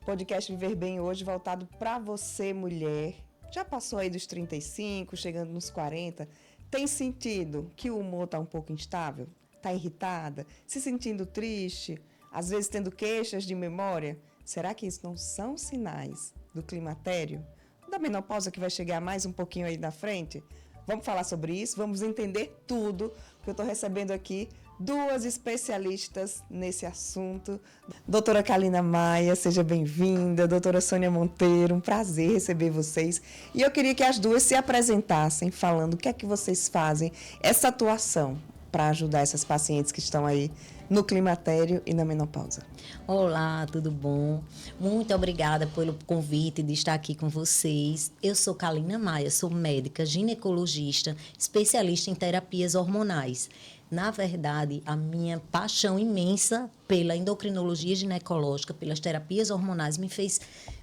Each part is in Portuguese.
Podcast Viver Bem hoje voltado para você, mulher. Já passou aí dos 35, chegando nos 40. Tem sentido que o humor está um pouco instável? Está irritada? Se sentindo triste? Às vezes tendo queixas de memória? Será que isso não são sinais do climatério? Da menopausa que vai chegar mais um pouquinho aí na frente? Vamos falar sobre isso, vamos entender tudo, porque eu estou recebendo aqui duas especialistas nesse assunto. Doutora Kalina Maia, seja bem-vinda. Doutora Sônia Monteiro, um prazer receber vocês. E eu queria que as duas se apresentassem, falando o que é que vocês fazem, essa atuação para ajudar essas pacientes que estão aí no climatério e na menopausa. Olá, tudo bom? Muito obrigada pelo convite de estar aqui com vocês. Eu sou Kalina Maia, sou médica, ginecologista, especialista em terapias hormonais. Na verdade, a minha paixão imensa pela endocrinologia ginecológica, pelas terapias hormonais, me fez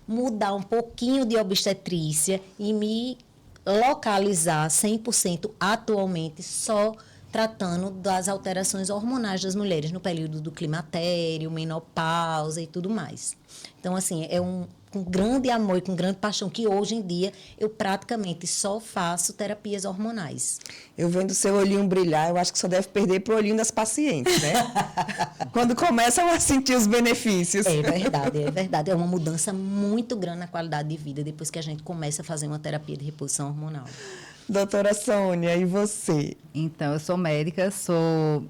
mudar um pouquinho de obstetrícia e me localizar 100% atualmente só tratando das alterações hormonais das mulheres no período do climatério, menopausa e tudo mais. Então, assim, é com grande amor e com grande paixão que hoje em dia eu praticamente só faço terapias hormonais. Eu vendo seu olhinho brilhar, eu acho que só deve perder pro olhinho das pacientes, né? Quando começam a sentir os benefícios. É verdade, é verdade. É uma mudança muito grande na qualidade de vida depois que a gente começa a fazer uma terapia de reposição hormonal. Doutora Sônia, e você? Então, eu sou médica, sou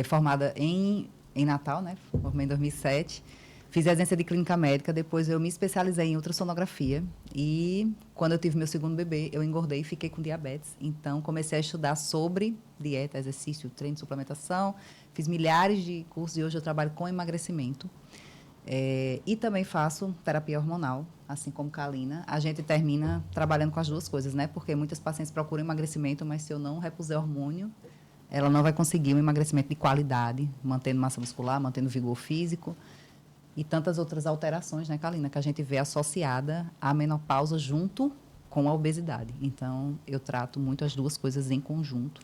formada em Natal, né? Formei em 2007. Fiz residência de clínica médica, depois eu me especializei em ultrassonografia. E quando eu tive meu segundo bebê, eu engordei e fiquei com diabetes. Então, comecei a estudar sobre dieta, exercício, treino, suplementação. Fiz milhares de cursos e hoje eu trabalho com emagrecimento. E também faço terapia hormonal, assim como Kalina. A gente termina trabalhando com as duas coisas, né? Porque muitas pacientes procuram emagrecimento, mas se eu não repuser hormônio, ela não vai conseguir um emagrecimento de qualidade, mantendo massa muscular, mantendo vigor físico e tantas outras alterações, né, Kalina, que a gente vê associada à menopausa junto com a obesidade. Então, eu trato muito as duas coisas em conjunto,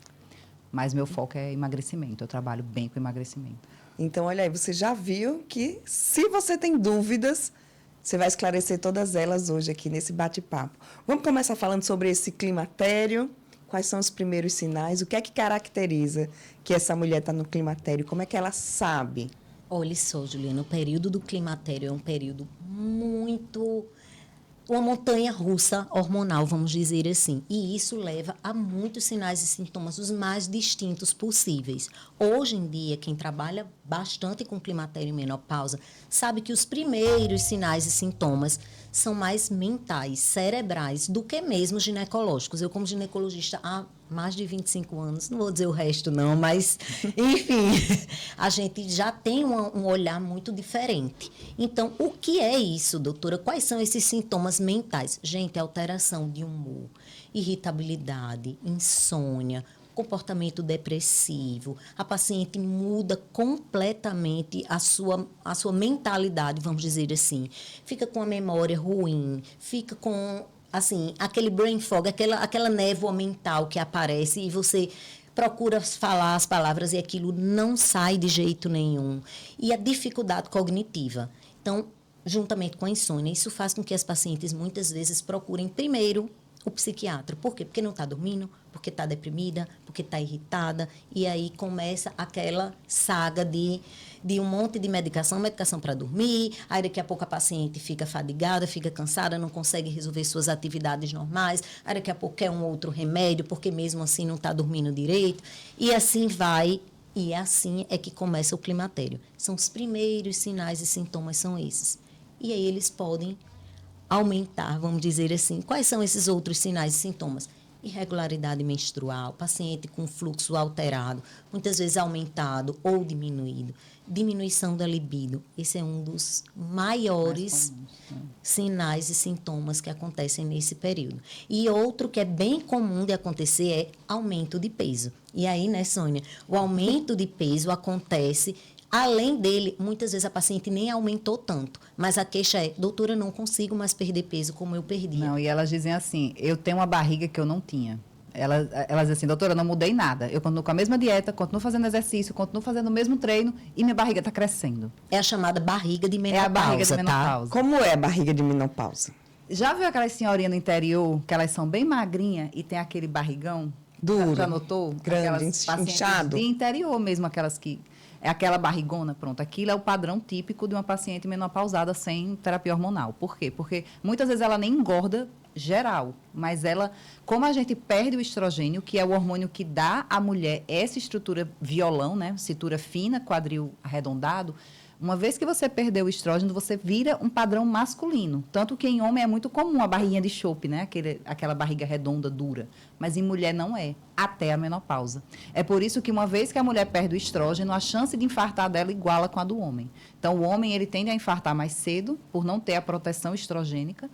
mas meu foco é emagrecimento. Eu trabalho bem com emagrecimento. Então, olha aí, você já viu que se você tem dúvidas, você vai esclarecer todas elas hoje aqui nesse bate-papo. Vamos começar falando sobre esse climatério. Quais são os primeiros sinais? O que é que caracteriza que essa mulher está no climatério? Como é que ela sabe? Olha só, Juliana, o período do climatério é um período muito... uma montanha russa hormonal, vamos dizer assim. E isso leva a muitos sinais e sintomas, os mais distintos possíveis. Hoje em dia, quem trabalha bastante com climatério e menopausa sabe que os primeiros sinais e sintomas são mais mentais, cerebrais, do que mesmo ginecológicos. Eu, como ginecologista há mais de 25 anos, não vou dizer o resto não, mas, enfim, a gente já tem um olhar muito diferente. Então, o que é isso, doutora? Quais são esses sintomas mentais? Gente, alteração de humor, irritabilidade, insônia, comportamento depressivo, a paciente muda completamente a sua mentalidade, vamos dizer assim. Fica com a memória ruim, fica com, assim, aquele brain fog, aquela névoa mental que aparece e você procura falar as palavras e aquilo não sai de jeito nenhum. E a dificuldade cognitiva. Então, juntamente com a insônia, isso faz com que as pacientes muitas vezes procurem primeiro o psiquiatra. Por quê? Porque não está dormindo, porque está deprimida, porque está irritada, e aí começa aquela saga de um monte de medicação para dormir, aí daqui a pouco a paciente fica fadigada, fica cansada, não consegue resolver suas atividades normais, aí daqui a pouco quer um outro remédio, porque mesmo assim não está dormindo direito, e assim vai, e assim é que começa o climatério. São os primeiros sinais e sintomas, são esses. E aí eles podem aumentar, vamos dizer assim. Quais são esses outros sinais e sintomas? Irregularidade menstrual, paciente com fluxo alterado, muitas vezes aumentado ou diminuído. Diminuição da libido, esse é um dos maiores sinais e sintomas que acontecem nesse período. E outro que é bem comum de acontecer é aumento de peso. E aí, né, Sônia, o aumento de peso acontece. Além dele, muitas vezes a paciente nem aumentou tanto, mas a queixa é, doutora, não consigo mais perder peso como eu perdia. Não, e elas dizem assim, eu tenho uma barriga que eu não tinha. Elas dizem assim, doutora, eu não mudei nada. Eu continuo com a mesma dieta, continuo fazendo exercício, continuo fazendo o mesmo treino e minha barriga está crescendo. É a chamada barriga de menopausa, É a barriga de tá? menopausa. Como é a barriga de menopausa? Já viu aquelas senhorinhas no interior, que elas são bem magrinhas e tem aquele barrigão? Duro. Já notou? Grande, Aquelas pacientes inchado. de interior mesmo, aquelas que... É aquela barrigona, pronto. Aquilo é o padrão típico de uma paciente menopausada sem terapia hormonal. Por quê? Porque muitas vezes ela nem engorda geral, mas ela, como a gente perde o estrogênio, que é o hormônio que dá à mulher essa estrutura violão, né? Cintura fina, quadril arredondado. Uma vez que você perdeu o estrógeno, você vira um padrão masculino. Tanto que em homem é muito comum a barriguinha de chope, né? Aquela barriga redonda, dura. Mas em mulher não é, até a menopausa. É por isso que uma vez que a mulher perde o estrógeno, a chance de infartar dela iguala com a do homem. Então, o homem ele tende a infartar mais cedo, por não ter a proteção estrogênica.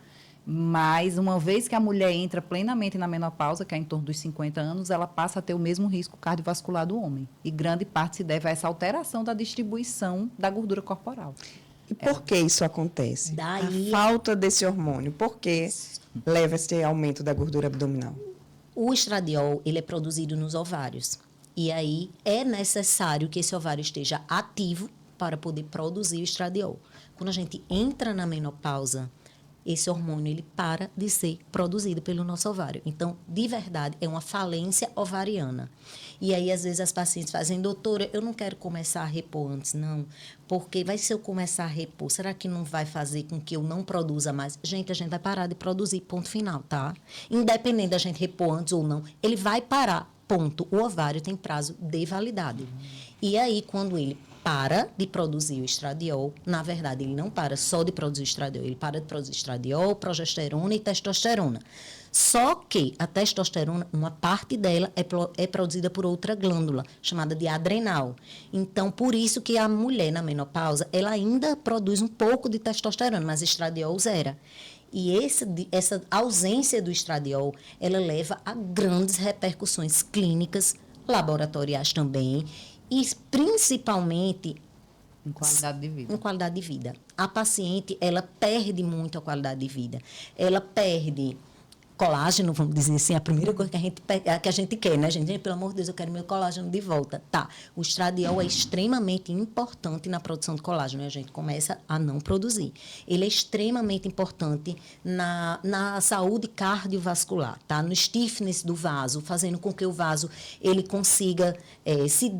Mas, uma vez que a mulher entra plenamente na menopausa, que é em torno dos 50 anos, ela passa a ter o mesmo risco cardiovascular do homem. E grande parte se deve a essa alteração da distribuição da gordura corporal. E por que isso acontece? Daí- A falta desse hormônio. Por que leva a esse aumento da gordura abdominal? O estradiol, ele é produzido nos ovários. E aí é necessário que esse ovário esteja ativo para poder produzir o estradiol. Quando a gente entra na menopausa, esse hormônio ele para de ser produzido pelo nosso ovário. Então, de verdade, é uma falência ovariana. E aí, às vezes, as pacientes fazem, doutora, eu não quero começar a repor antes, não. Porque vai se eu começar a repor, será que não vai fazer com que eu não produza mais? Gente, a gente vai parar de produzir, ponto final, tá? Independente da gente repor antes ou não, ele vai parar, ponto. O ovário tem prazo de validade. E aí, quando ele para de produzir o estradiol, na verdade, ele não para só de produzir estradiol, ele para de produzir estradiol, progesterona e testosterona. Só que a testosterona, uma parte dela é produzida por outra glândula, chamada de adrenal. Então, por isso que a mulher na menopausa, ela ainda produz um pouco de testosterona, mas estradiol zera. E essa ausência do estradiol, ela leva a grandes repercussões clínicas, laboratoriais também, e principalmente Em qualidade de vida. em qualidade de vida. A paciente, ela perde muito a qualidade de vida. Ela perde colágeno, vamos dizer assim, a primeira coisa que a gente quer, né, gente? Pelo amor de Deus, eu quero meu colágeno de volta. Tá, o estradiol é extremamente importante na produção de colágeno e a gente começa a não produzir. Ele é extremamente importante na saúde cardiovascular, tá? No stiffness do vaso, fazendo com que o vaso ele consiga se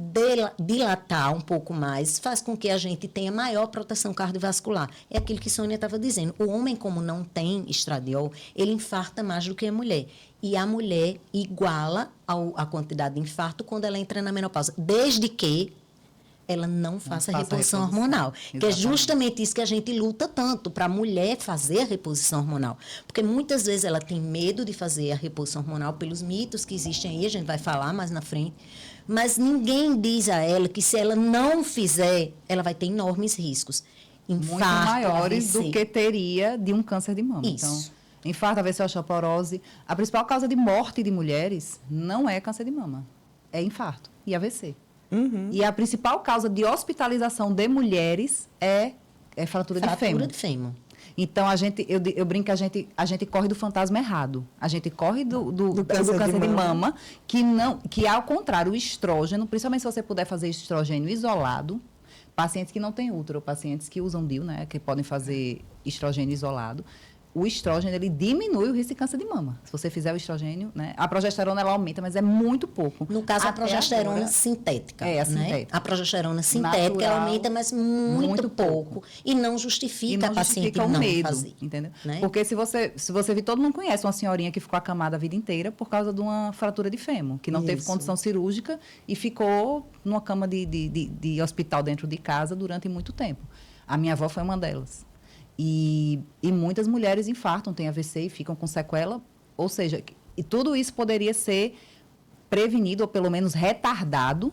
dilatar um pouco mais, faz com que a gente tenha maior proteção cardiovascular. É aquilo que Sônia estava dizendo. O homem, como não tem estradiol, ele infarta mais do que a mulher. E a mulher iguala a quantidade de infarto quando ela entra na menopausa, desde que ela não faça reposição hormonal. Que é Exatamente. justamente isso que a gente luta tanto, para a mulher fazer a reposição hormonal. Porque muitas vezes ela tem medo de fazer a reposição hormonal pelos mitos que existem aí, a gente vai falar mais na frente. Mas ninguém diz a ela que se ela não fizer, ela vai ter enormes riscos. Muito Infarto, maiores AVC. do que teria de um câncer de mama. Isso. Então, infarto, AVC, osteoporose. A principal causa de morte de mulheres não é câncer de mama, é infarto e AVC. E a principal causa de hospitalização de mulheres é fratura de fêmur. Fratura de fêmur. Então, eu brinco que a gente corre do fantasma errado. A gente corre do câncer câncer de de mama, que ao contrário, o estrógeno, principalmente se você puder fazer estrogênio isolado, pacientes que não têm útero, pacientes que usam DIU, né, que podem fazer estrogênio isolado, o estrógeno, ele diminui o risco de câncer de mama. Se você fizer o estrogênio, né? A progesterona, ela aumenta, mas é muito pouco. No caso, a Até progesterona agora, sintética. É, a né? sintética. A progesterona sintética, Natural, ela aumenta, mas muito pouco. pouco. E não justifica E não a paciente justifica o não medo, fazer. entendeu? Né? Porque se você vir, todo mundo conhece uma senhorinha que ficou acamada a vida inteira por causa de uma fratura de fêmur, que não teve Isso. condição cirúrgica e ficou numa cama de hospital dentro de casa durante muito tempo. A minha avó foi uma delas. E muitas mulheres infartam, têm AVC e ficam com sequela. Ou seja, e tudo isso poderia ser prevenido ou pelo menos retardado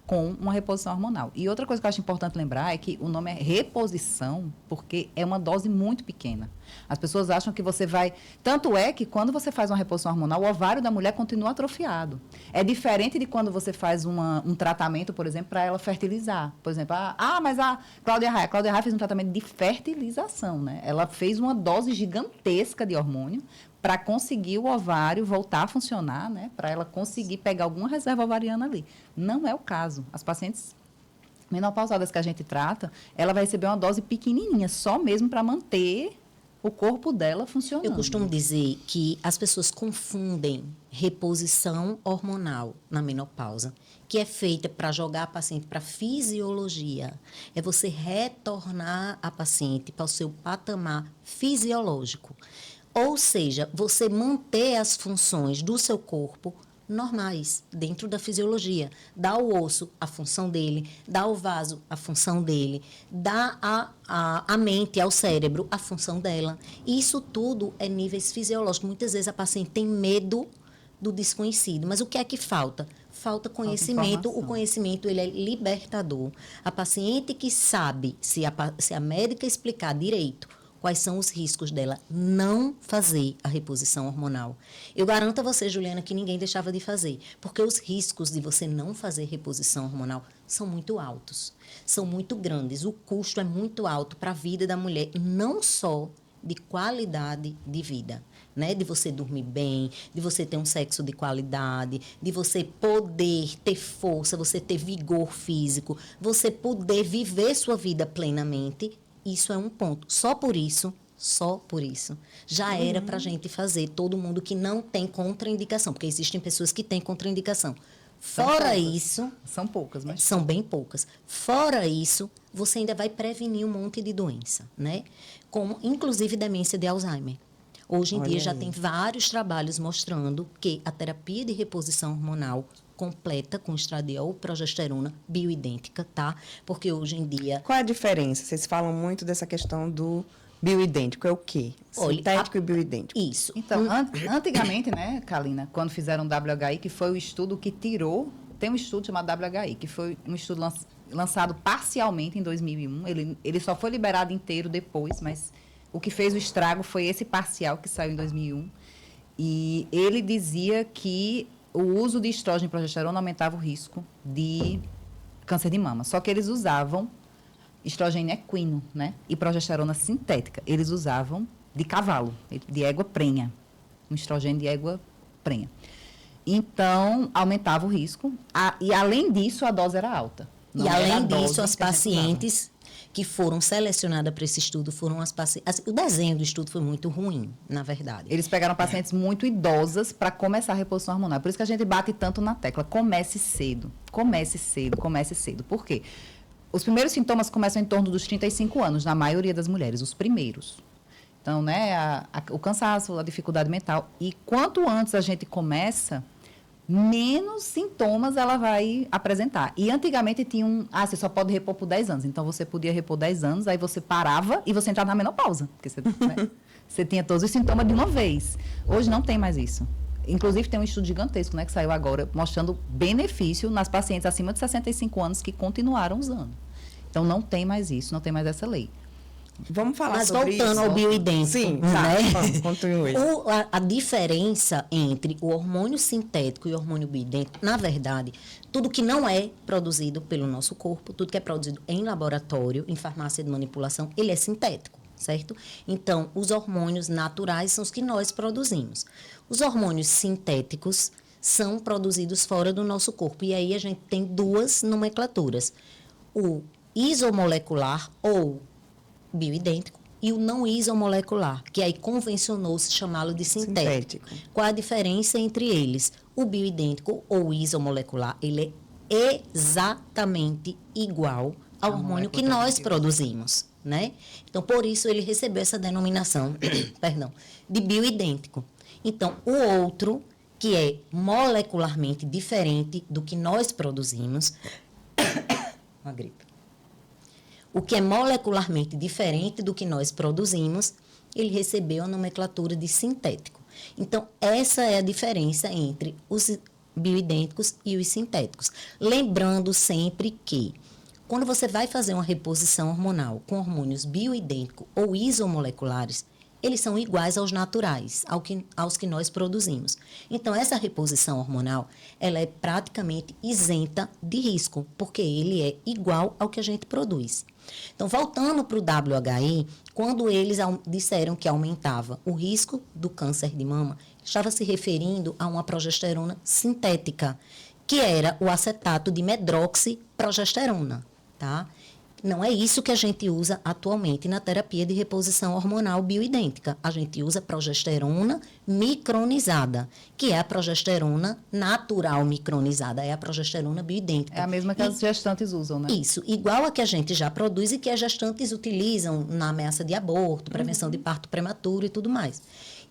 com uma reposição hormonal. E outra coisa que eu acho importante lembrar é que o nome é reposição, porque é uma dose muito pequena. As pessoas acham que você vai... Tanto é que quando você faz uma reposição hormonal, o ovário da mulher continua atrofiado. É diferente de quando você faz um tratamento, por exemplo, para ela fertilizar. Por exemplo, mas a Cláudia Raia fez um tratamento de fertilização, né? Ela fez uma dose gigantesca de hormônio para conseguir o ovário voltar a funcionar, né? Para ela conseguir pegar alguma reserva ovariana ali. Não é o caso. As pacientes menopausadas que a gente trata, ela vai receber uma dose pequenininha, só mesmo para manter o corpo dela funcionando. Eu costumo dizer que as pessoas confundem reposição hormonal na menopausa, que é feita para jogar a paciente para a fisiologia. É você retornar a paciente para o seu patamar fisiológico. Ou seja, você manter as funções do seu corpo normais, dentro da fisiologia. Dá ao osso a função dele, dá ao vaso a função dele, dá à mente, ao cérebro, a função dela. E isso tudo é níveis fisiológicos. Muitas vezes a paciente tem medo do desconhecido. Mas o que é que falta? Falta conhecimento. O conhecimento, ele é libertador. A paciente que sabe, se a médica explicar direito quais são os riscos dela não fazer a reposição hormonal. Eu garanto a você, Juliana, que ninguém deixava de fazer, porque os riscos de você não fazer reposição hormonal são muito altos, são muito grandes. O custo é muito alto para a vida da mulher, não só de qualidade de vida, né? De você dormir bem, de você ter um sexo de qualidade, de você poder ter força, você ter vigor físico, você poder viver sua vida plenamente. Isso é um ponto. Só por isso, já era para a gente fazer. Todo mundo que não tem contraindicação, porque existem pessoas que têm contraindicação. Fora isso... São poucas, mas... São bem poucas. Fora isso, você ainda vai prevenir um monte de doença, né? Como, inclusive, demência de Alzheimer. Hoje em dia já tem vários trabalhos mostrando que a terapia de reposição hormonal completa com estradiol, progesterona, bioidêntica, tá? Porque hoje em dia... Qual é a diferença? Vocês falam muito dessa questão do bioidêntico. É o quê? Sintético e bioidêntico. Isso. Então, antigamente, né, Kalina, quando fizeram o WHI, que foi o estudo que tirou... Tem um estudo chamado WHI, que foi um estudo lançado parcialmente em 2001. Ele só foi liberado inteiro depois, mas o que fez o estrago foi esse parcial que saiu em 2001. E ele dizia que o uso de estrógeno e progesterona aumentava o risco de câncer de mama. Só que eles usavam estrogênio equino, né? E progesterona sintética. Eles usavam de cavalo, de égua prenha. Um estrogênio de égua prenha. Então, aumentava o risco. E, além disso, a dose era alta. E, além disso, as pacientes que foram selecionadas para esse estudo foram as pacientes... O desenho do estudo foi muito ruim, na verdade. Eles pegaram pacientes muito idosas para começar a reposição hormonal. Por isso que a gente bate tanto na tecla. Comece cedo. Comece cedo, comece cedo. Por quê? Os primeiros sintomas começam em torno dos 35 anos, na maioria das mulheres, os primeiros. Então, né, o cansaço, a dificuldade mental. E quanto antes a gente começa, menos sintomas ela vai apresentar. E antigamente tinha você só pode repor por 10 anos. Então, você podia repor 10 anos, aí você parava e você entrava na menopausa. Porque você, né, você tinha todos os sintomas de uma vez. Hoje não tem mais isso. Inclusive, tem um estudo gigantesco, né, que saiu agora, mostrando benefício nas pacientes acima de 65 anos que continuaram usando. Então, não tem mais isso, não tem mais essa lei. Vamos falar sobre isso. Mas voltando ao bioidêntico. Sim, tá. Né? Vamos, continue. A diferença entre o hormônio sintético e o hormônio bioidêntico, na verdade, tudo que não é produzido pelo nosso corpo, tudo que é produzido em laboratório, em farmácia de manipulação, ele é sintético, certo? Então, os hormônios naturais são os que nós produzimos. Os hormônios sintéticos são produzidos fora do nosso corpo. E aí a gente tem duas nomenclaturas. O isomolecular ou bioidêntico e o não isomolecular, que aí convencionou-se chamá-lo de sintético. Qual a diferença entre eles? O bioidêntico ou isomolecular, ele é exatamente igual ao hormônio que nós produzimos, né? Então, por isso ele recebeu essa denominação, perdão, de bioidêntico. Então, o outro, que é molecularmente diferente do que nós produzimos, uma gripe. O que é molecularmente diferente do que nós produzimos, ele recebeu a nomenclatura de sintético. Então, essa é a diferença entre os bioidênticos e os sintéticos. Lembrando sempre que, quando você vai fazer uma reposição hormonal com hormônios bioidênticos ou isomoleculares, eles são iguais aos naturais, aos que nós produzimos. Então, essa reposição hormonal, ela é praticamente isenta de risco, porque ele é igual ao que a gente produz. Então, voltando para o WHI, quando eles disseram que aumentava o risco do câncer de mama, estava se referindo a uma progesterona sintética, que era o acetato de medroxiprogesterona, tá? Não é isso que a gente usa atualmente na terapia de reposição hormonal bioidêntica. A gente usa progesterona micronizada, que é a progesterona natural micronizada, é a progesterona bioidêntica. É a mesma que as gestantes usam, né? Isso, igual a que a gente já produz e que as gestantes utilizam na ameaça de aborto, prevenção de parto prematuro e tudo mais.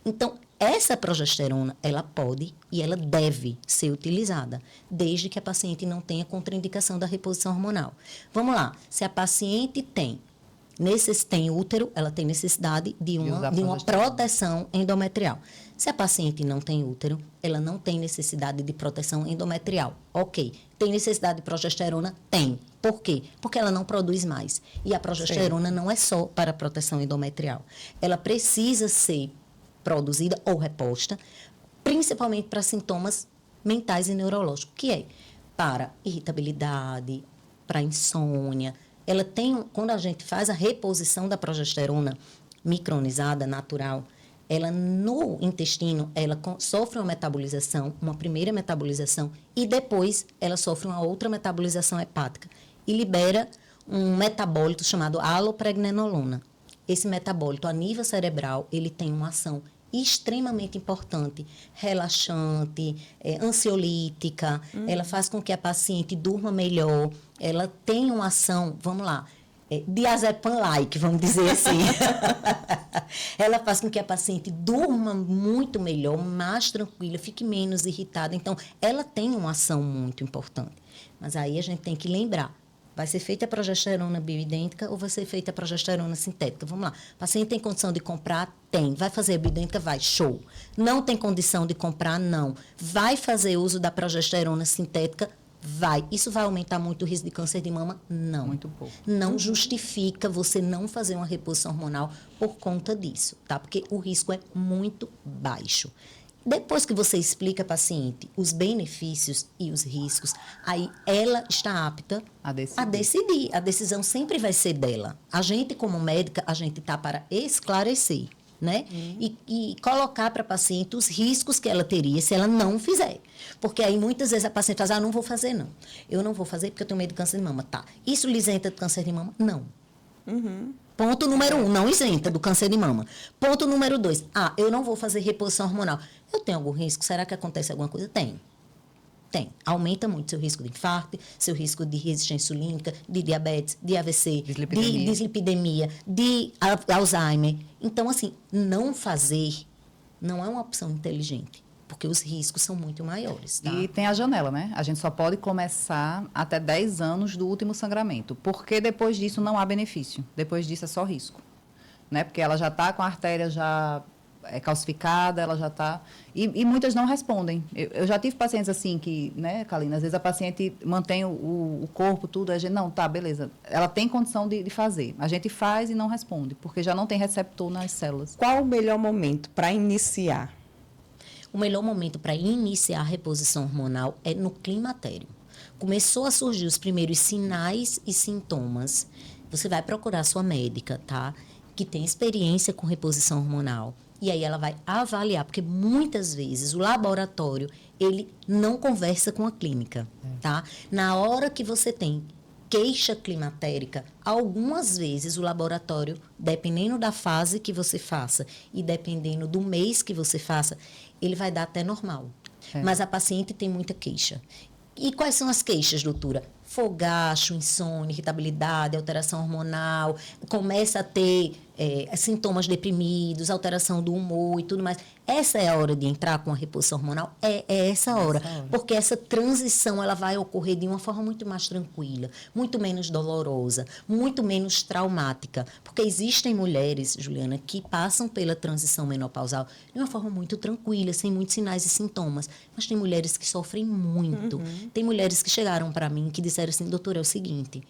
Então, essa progesterona, ela pode e ela deve ser utilizada, desde que a paciente não tenha contraindicação da reposição hormonal. Vamos lá, se a paciente tem útero, ela tem necessidade de uma proteção endometrial. Se a paciente não tem útero, ela não tem necessidade de proteção endometrial. Ok. Tem necessidade de progesterona? Tem. Por quê? Porque ela não produz mais. E a progesterona não é só para proteção endometrial. Ela precisa ser produzida ou reposta, principalmente para sintomas mentais e neurológicos, que é para irritabilidade, para insônia. Ela tem, quando a gente faz a reposição da progesterona micronizada, natural, ela no intestino, ela sofre uma metabolização, uma primeira metabolização, e depois ela sofre uma outra metabolização hepática e libera um metabólito chamado alopregnenolona. Esse metabólito, a nível cerebral, ele tem uma ação extremamente importante, relaxante, ansiolítica, ela faz com que a paciente durma melhor, ela tem uma ação, vamos lá, diazepam-like, vamos dizer assim. Ela faz com que a paciente durma muito melhor, mais tranquila, fique menos irritada. Então, ela tem uma ação muito importante. Mas aí a gente tem que lembrar, vai ser feita a progesterona bioidêntica ou vai ser feita a progesterona sintética? Vamos lá. O paciente tem condição de comprar? Tem. Vai fazer a bioidêntica? Vai. Show. Não tem condição de comprar? Não. Vai fazer uso da progesterona sintética? Vai. Isso vai aumentar muito o risco de câncer de mama? Não. Muito pouco. Não justifica você não fazer uma reposição hormonal por conta disso, tá? Porque o risco é muito baixo. Depois que você explica à paciente os benefícios e os riscos, aí ela está apta a decidir. A decisão sempre vai ser dela. A gente, como médica, a gente está para esclarecer, né? E colocar para a paciente os riscos que ela teria se ela não fizer. Porque aí, muitas vezes, a paciente faz, não vou fazer, não. Eu não vou fazer porque eu tenho medo de câncer de mama. Tá. Isso lhe isenta de câncer de mama? Não. Ponto número 1, não isenta do câncer de mama. Ponto número 2, eu não vou fazer reposição hormonal. Eu tenho algum risco? Será que acontece alguma coisa? Tem. Aumenta muito seu risco de infarto, seu risco de resistência insulínica, de diabetes, de AVC, de dislipidemia, de Alzheimer. Então, assim, não fazer não é uma opção inteligente, porque os riscos são muito maiores. Tá? E tem a janela, né? A gente só pode começar até 10 anos do último sangramento, porque depois disso não há benefício. Depois disso é só risco. Né? Porque ela já está com a artéria já calcificada, ela já está... E muitas não respondem. Eu já tive pacientes assim que, né, Kalina, às vezes a paciente mantém o corpo, tudo, a gente, não, tá, beleza. Ela tem condição de fazer. A gente faz e não responde, porque já não tem receptor nas células. Qual o melhor momento para iniciar? O melhor momento para iniciar a reposição hormonal é no climatério. Começou a surgir os primeiros sinais e sintomas, você vai procurar sua médica, tá? Que tem experiência com reposição hormonal. E aí ela vai avaliar, porque muitas vezes o laboratório, ele não conversa com a clínica, tá? Na hora que você tem queixa climatérica, algumas vezes o laboratório, dependendo da fase que você faça e dependendo do mês que você faça, ele vai dar até normal. Mas a paciente tem muita queixa. E quais são as queixas, doutora? Fogacho, insônia, irritabilidade, alteração hormonal, começa a ter sintomas deprimidos, alteração do humor e tudo mais. Essa é a hora de entrar com a reposição hormonal? É essa hora. Porque essa transição ela vai ocorrer de uma forma muito mais tranquila, muito menos dolorosa, muito menos traumática. Porque existem mulheres, Juliana, que passam pela transição menopausal de uma forma muito tranquila, sem muitos sinais e sintomas. Mas tem mulheres que sofrem muito. Tem mulheres que chegaram para mim que disseram assim, doutora, é o seguinte,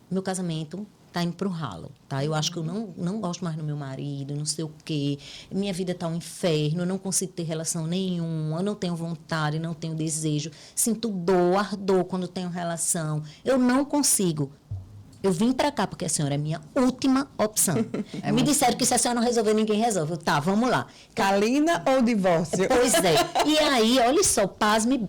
meu casamento tá indo pro ralo, tá? Eu acho que eu não gosto mais do meu marido, não sei o quê. Minha vida tá um inferno, eu não consigo ter relação nenhuma, eu não tenho vontade, não tenho desejo. Sinto dor, ardor quando tenho relação. Eu não consigo. Eu vim para cá porque a senhora é minha última opção. Me disseram que se a senhora não resolver, ninguém resolve. Tá, vamos lá. Calina ou divórcio? Pois é. E aí, olha só, pasme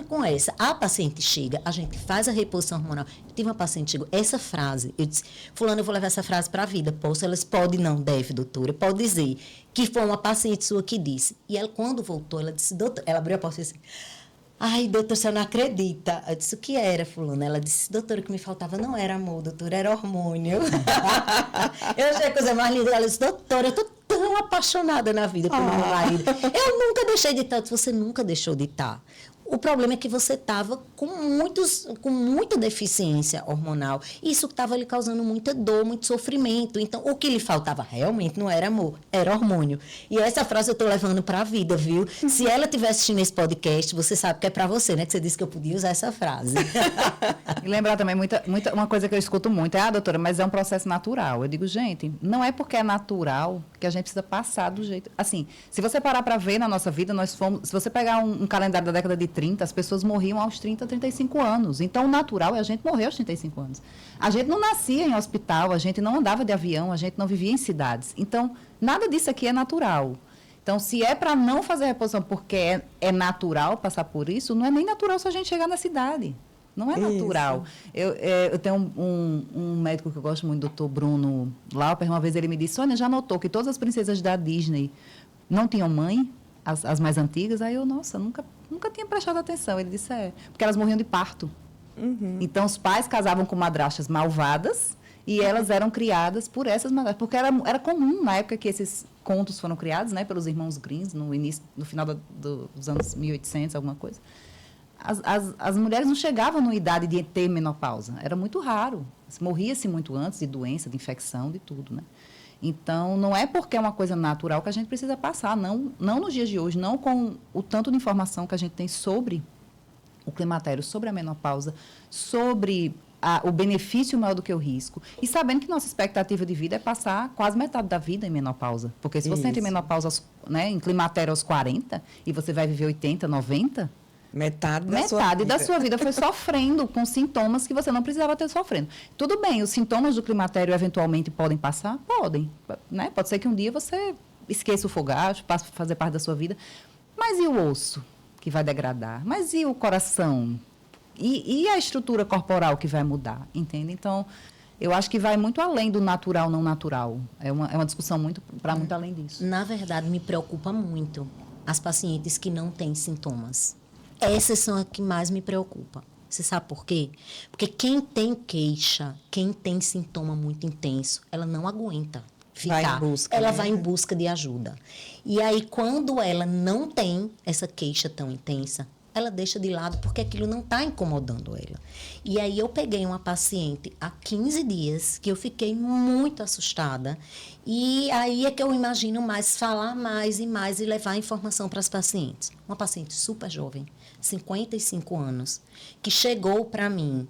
com essa. A paciente chega, a gente faz a reposição hormonal. Eu tive uma paciente que chegou, essa frase, eu disse, fulano, eu vou levar essa frase para a vida. Posso? Elas pode não, deve, doutora. Pode dizer que foi uma paciente sua que disse. E ela, quando voltou, ela disse, doutora, ela abriu a porta e disse, ai, doutor, você não acredita. Eu disse, o que era, fulano? Ela disse, doutora, o que me faltava não era amor, doutora, era hormônio. Eu achei a coisa mais linda. Ela disse, doutora, eu tô tão apaixonada na vida pelo meu marido. Eu nunca deixei de estar. Você nunca deixou de estar. O problema é que você estava com muita deficiência hormonal. Isso estava lhe causando muita dor, muito sofrimento. Então, o que lhe faltava realmente não era amor, era hormônio. E essa frase eu estou levando para a vida, viu? Se ela estiver assistindo esse podcast, você sabe que é para você, né? Que você disse que eu podia usar essa frase. E lembrar também, uma coisa que eu escuto muito é, doutora, mas é um processo natural. Eu digo, gente, não é porque é natural que a gente precisa passar do jeito... Assim, se você parar para ver na nossa vida, nós fomos... Se você pegar um calendário da década de 30, as pessoas morriam aos 30, 35 anos. Então, o natural é a gente morrer aos 35 anos. A gente não nascia em hospital, a gente não andava de avião, a gente não vivia em cidades. Então, nada disso aqui é natural. Então, se é para não fazer reposição porque é natural passar por isso, não é nem natural se a gente chegar na cidade. Não é natural. Eu tenho um médico que eu gosto muito, o doutor Bruno Lauper, uma vez ele me disse, Sônia, já notou que todas as princesas da Disney não tinham mãe? As mais antigas? Aí eu, nossa, nunca tinha prestado atenção. Ele disse, porque elas morriam de parto. Uhum. Então, os pais casavam com madrastas malvadas e elas eram criadas por essas madrastas. Porque era comum, na época que esses contos foram criados, né, pelos irmãos Grimm, no final dos anos 1800, alguma coisa. As mulheres não chegavam na idade de ter menopausa. Era muito raro. Morria-se muito antes de doença, de infecção, de tudo, né? Então, não é porque é uma coisa natural que a gente precisa passar, não nos dias de hoje, não com o tanto de informação que a gente tem sobre o climatério, sobre a menopausa, sobre o benefício maior do que o risco, e sabendo que nossa expectativa de vida é passar quase metade da vida em menopausa. Porque se você entra em menopausa, né, em climatério aos 40, e você vai viver 80, 90... Metade da sua vida foi sofrendo com sintomas que você não precisava ter sofrendo. Tudo bem, os sintomas do climatério eventualmente podem passar? Podem. Né? Pode ser que um dia você esqueça o fogacho, passe a fazer parte da sua vida. Mas e o osso que vai degradar? Mas e o coração? E a estrutura corporal que vai mudar? Entende? Então, eu acho que vai muito além do natural, não natural. É uma discussão para muito além disso. Na verdade, me preocupa muito as pacientes que não têm sintomas. Essas são as que mais me preocupam. Você sabe por quê? Porque quem tem queixa, quem tem sintoma muito intenso, ela não aguenta ficar. Ela vai em busca de ajuda. E aí, quando ela não tem essa queixa tão intensa, ela deixa de lado porque aquilo não está incomodando ela. E aí, eu peguei uma paciente há 15 dias que eu fiquei muito assustada. E aí é que eu imagino mais falar mais e levar informação para as pacientes. Uma paciente super jovem, 55 anos, que chegou para mim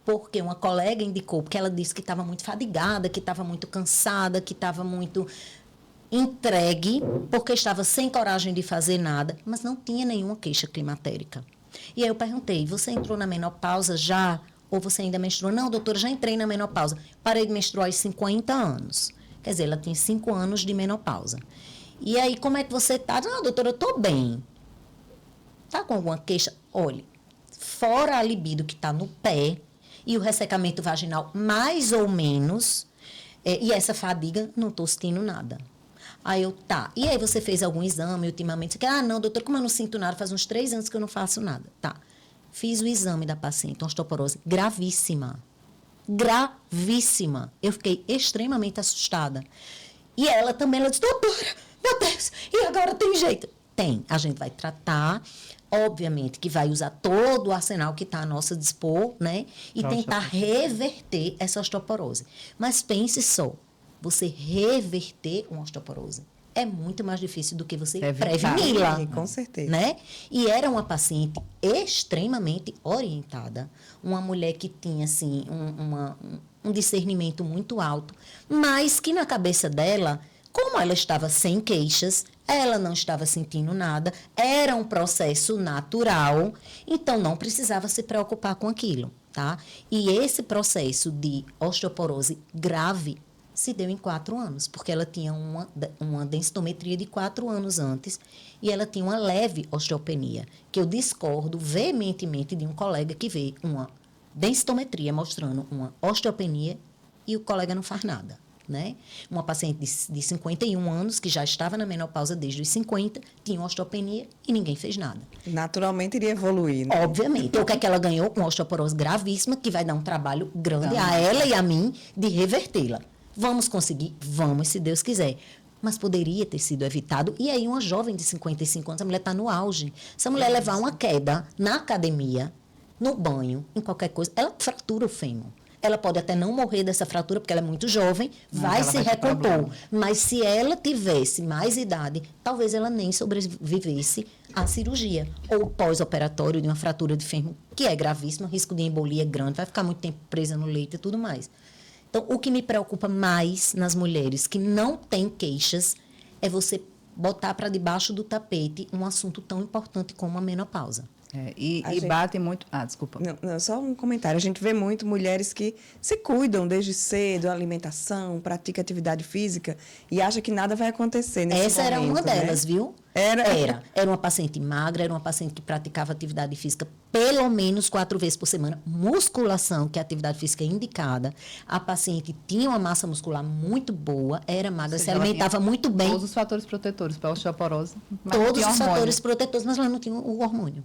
porque uma colega indicou, porque ela disse que estava muito fadigada, que estava muito cansada, que estava muito entregue, porque estava sem coragem de fazer nada, mas não tinha nenhuma queixa climatérica. E aí eu perguntei, você entrou na menopausa já? Ou você ainda menstruou? Não, doutora, já entrei na menopausa. Parei de menstruar aos 50 anos. Quer dizer, ela tinha 5 anos de menopausa. E aí, como é que você está? Não, doutora, eu estou bem. Está com alguma queixa? Olhe, fora a libido que está no pé e o ressecamento vaginal mais ou menos, e essa fadiga, não estou sentindo nada. Aí eu, tá. E aí você fez algum exame ultimamente? Você, não, doutor, como eu não sinto nada, faz uns 3 anos que eu não faço nada. Tá. Fiz o exame da paciente, osteoporose gravíssima. Gravíssima. Eu fiquei extremamente assustada. E ela também, ela disse, doutora, meu Deus, e agora tem jeito? Tem. A gente vai tratar, obviamente, que vai usar todo o arsenal que está a nosso dispor, né? E tentar reverter essa osteoporose. Mas pense só, você reverter uma osteoporose é muito mais difícil do que você preveni-la. Com certeza. Né? E era uma paciente extremamente orientada. Uma mulher que tinha, assim, um discernimento muito alto, mas que na cabeça dela, como ela estava sem queixas, ela não estava sentindo nada, era um processo natural, então não precisava se preocupar com aquilo, tá? E esse processo de osteoporose grave se deu em 4 anos, porque ela tinha uma densitometria de 4 anos antes e ela tinha uma leve osteopenia, que eu discordo veementemente de um colega que vê uma densitometria mostrando uma osteopenia e o colega não faz nada, né? Uma paciente de 51 anos, que já estava na menopausa desde os 50, tinha osteopenia e ninguém fez nada. Naturalmente iria evoluir, né? Obviamente. O que é que ela ganhou? Uma osteoporose gravíssima, que vai dar um trabalho grande a ela e a mim de revertê-la. Vamos conseguir? Vamos, se Deus quiser. Mas poderia ter sido evitado. E aí, uma jovem de 55 anos, a mulher está no auge. Se a mulher levar uma queda na academia, no banho, em qualquer coisa, ela fratura o fêmur. Ela pode até não morrer dessa fratura, porque ela é muito jovem, vai se recompor. Mas se ela tivesse mais idade, talvez ela nem sobrevivesse à cirurgia. Ou pós-operatório de uma fratura de fêmur, que é gravíssima, o risco de embolia é grande, vai ficar muito tempo presa no leito e tudo mais. Então, o que me preocupa mais nas mulheres que não têm queixas é você botar para debaixo do tapete um assunto tão importante como a menopausa. E bate muito... desculpa. Não, só um comentário. A gente vê muito mulheres que se cuidam desde cedo, alimentação, pratica atividade física e acha que nada vai acontecer nesse Essa momento, era uma delas, né? viu? Era uma paciente magra, era uma paciente que praticava atividade física pelo menos 4 vezes por semana. Musculação, que é a atividade física indicada. A paciente tinha uma massa muscular muito boa, era magra, se alimentava muito bem. Todos os fatores protetores para a osteoporose. Todos os fatores protetores, mas ela não tinha o hormônio.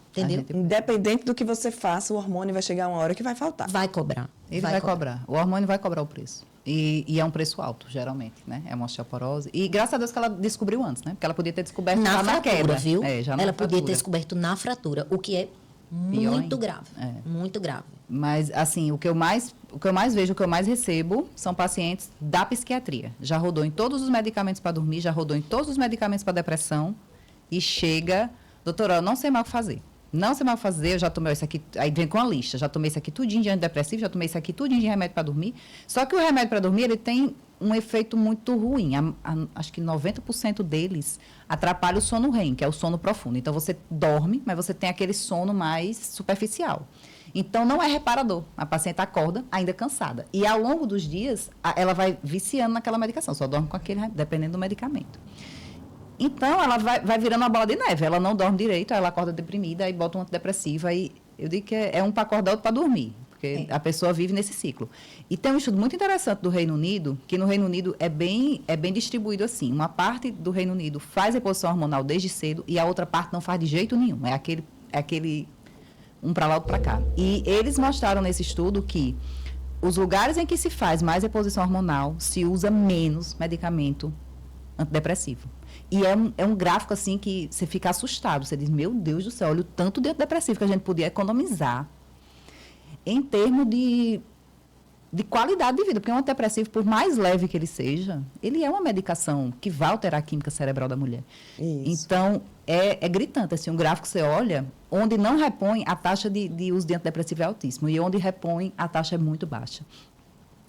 Entendeu? Independente do que você faça, o hormônio vai chegar uma hora que vai faltar. Vai cobrar. Ele vai cobrar. O hormônio vai cobrar o preço. E é um preço alto, geralmente, né? É uma osteoporose. E graças a Deus que ela descobriu antes, né? Porque ela podia ter descoberto na fratura, queda, viu? Ela podia ter descoberto na fratura, o que é muito grave. Muito grave. Mas, assim, o que eu mais vejo, o que eu mais recebo são pacientes da psiquiatria. Já rodou em todos os medicamentos para dormir, já rodou em todos os medicamentos para depressão e chega, doutora, eu não sei mais o que fazer. Não sei mais o que fazer, eu já tomei isso aqui, aí vem com a lista, já tomei isso aqui tudinho de antidepressivo, já tomei isso aqui tudinho de remédio para dormir. Só que o remédio para dormir, ele tem um efeito muito ruim. Acho que 90% deles atrapalha o sono REM, que é o sono profundo. Então, você dorme, mas você tem aquele sono mais superficial. Então, não é reparador. A paciente acorda ainda cansada. E, ao longo dos dias, ela vai viciando naquela medicação. Só dorme com aquele, dependendo do medicamento. Então, ela vai virando uma bola de neve. Ela não dorme direito, aí ela acorda deprimida, aí bota um antidepressivo. Aí eu digo que é um para acordar, outro para dormir. Porque a pessoa vive nesse ciclo. E tem um estudo muito interessante do Reino Unido, que no Reino Unido é bem distribuído assim. Uma parte do Reino Unido faz reposição hormonal desde cedo e a outra parte não faz de jeito nenhum. É aquele um para lá, outro para cá. E eles mostraram nesse estudo que os lugares em que se faz mais reposição hormonal, se usa menos medicamento antidepressivo. E é um gráfico, assim, que você fica assustado. Você diz, meu Deus do céu, olha o tanto de antidepressivo que a gente podia economizar em termos de qualidade de vida. Porque um antidepressivo, por mais leve que ele seja, ele é uma medicação que vai alterar a química cerebral da mulher. Isso. Então, é gritante. Assim, um gráfico que você olha, onde não repõe, a taxa de uso de antidepressivo é altíssima. E onde repõe, a taxa é muito baixa.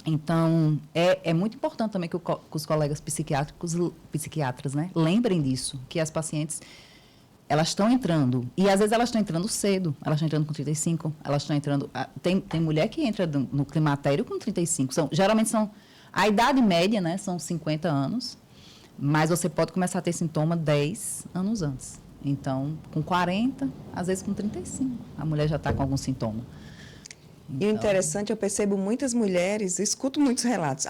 Então, é muito importante também que os colegas psiquiatras, né, lembrem disso, que as pacientes, elas estão entrando, e às vezes elas estão entrando cedo, elas estão entrando com 35, elas estão entrando... Tem mulher que entra no climatério com 35, geralmente a idade média, né, são 50 anos, mas você pode começar a ter sintoma 10 anos antes. Então, com 40, às vezes com 35, a mulher já está com algum sintoma. E o interessante, eu percebo muitas mulheres, escuto muitos relatos.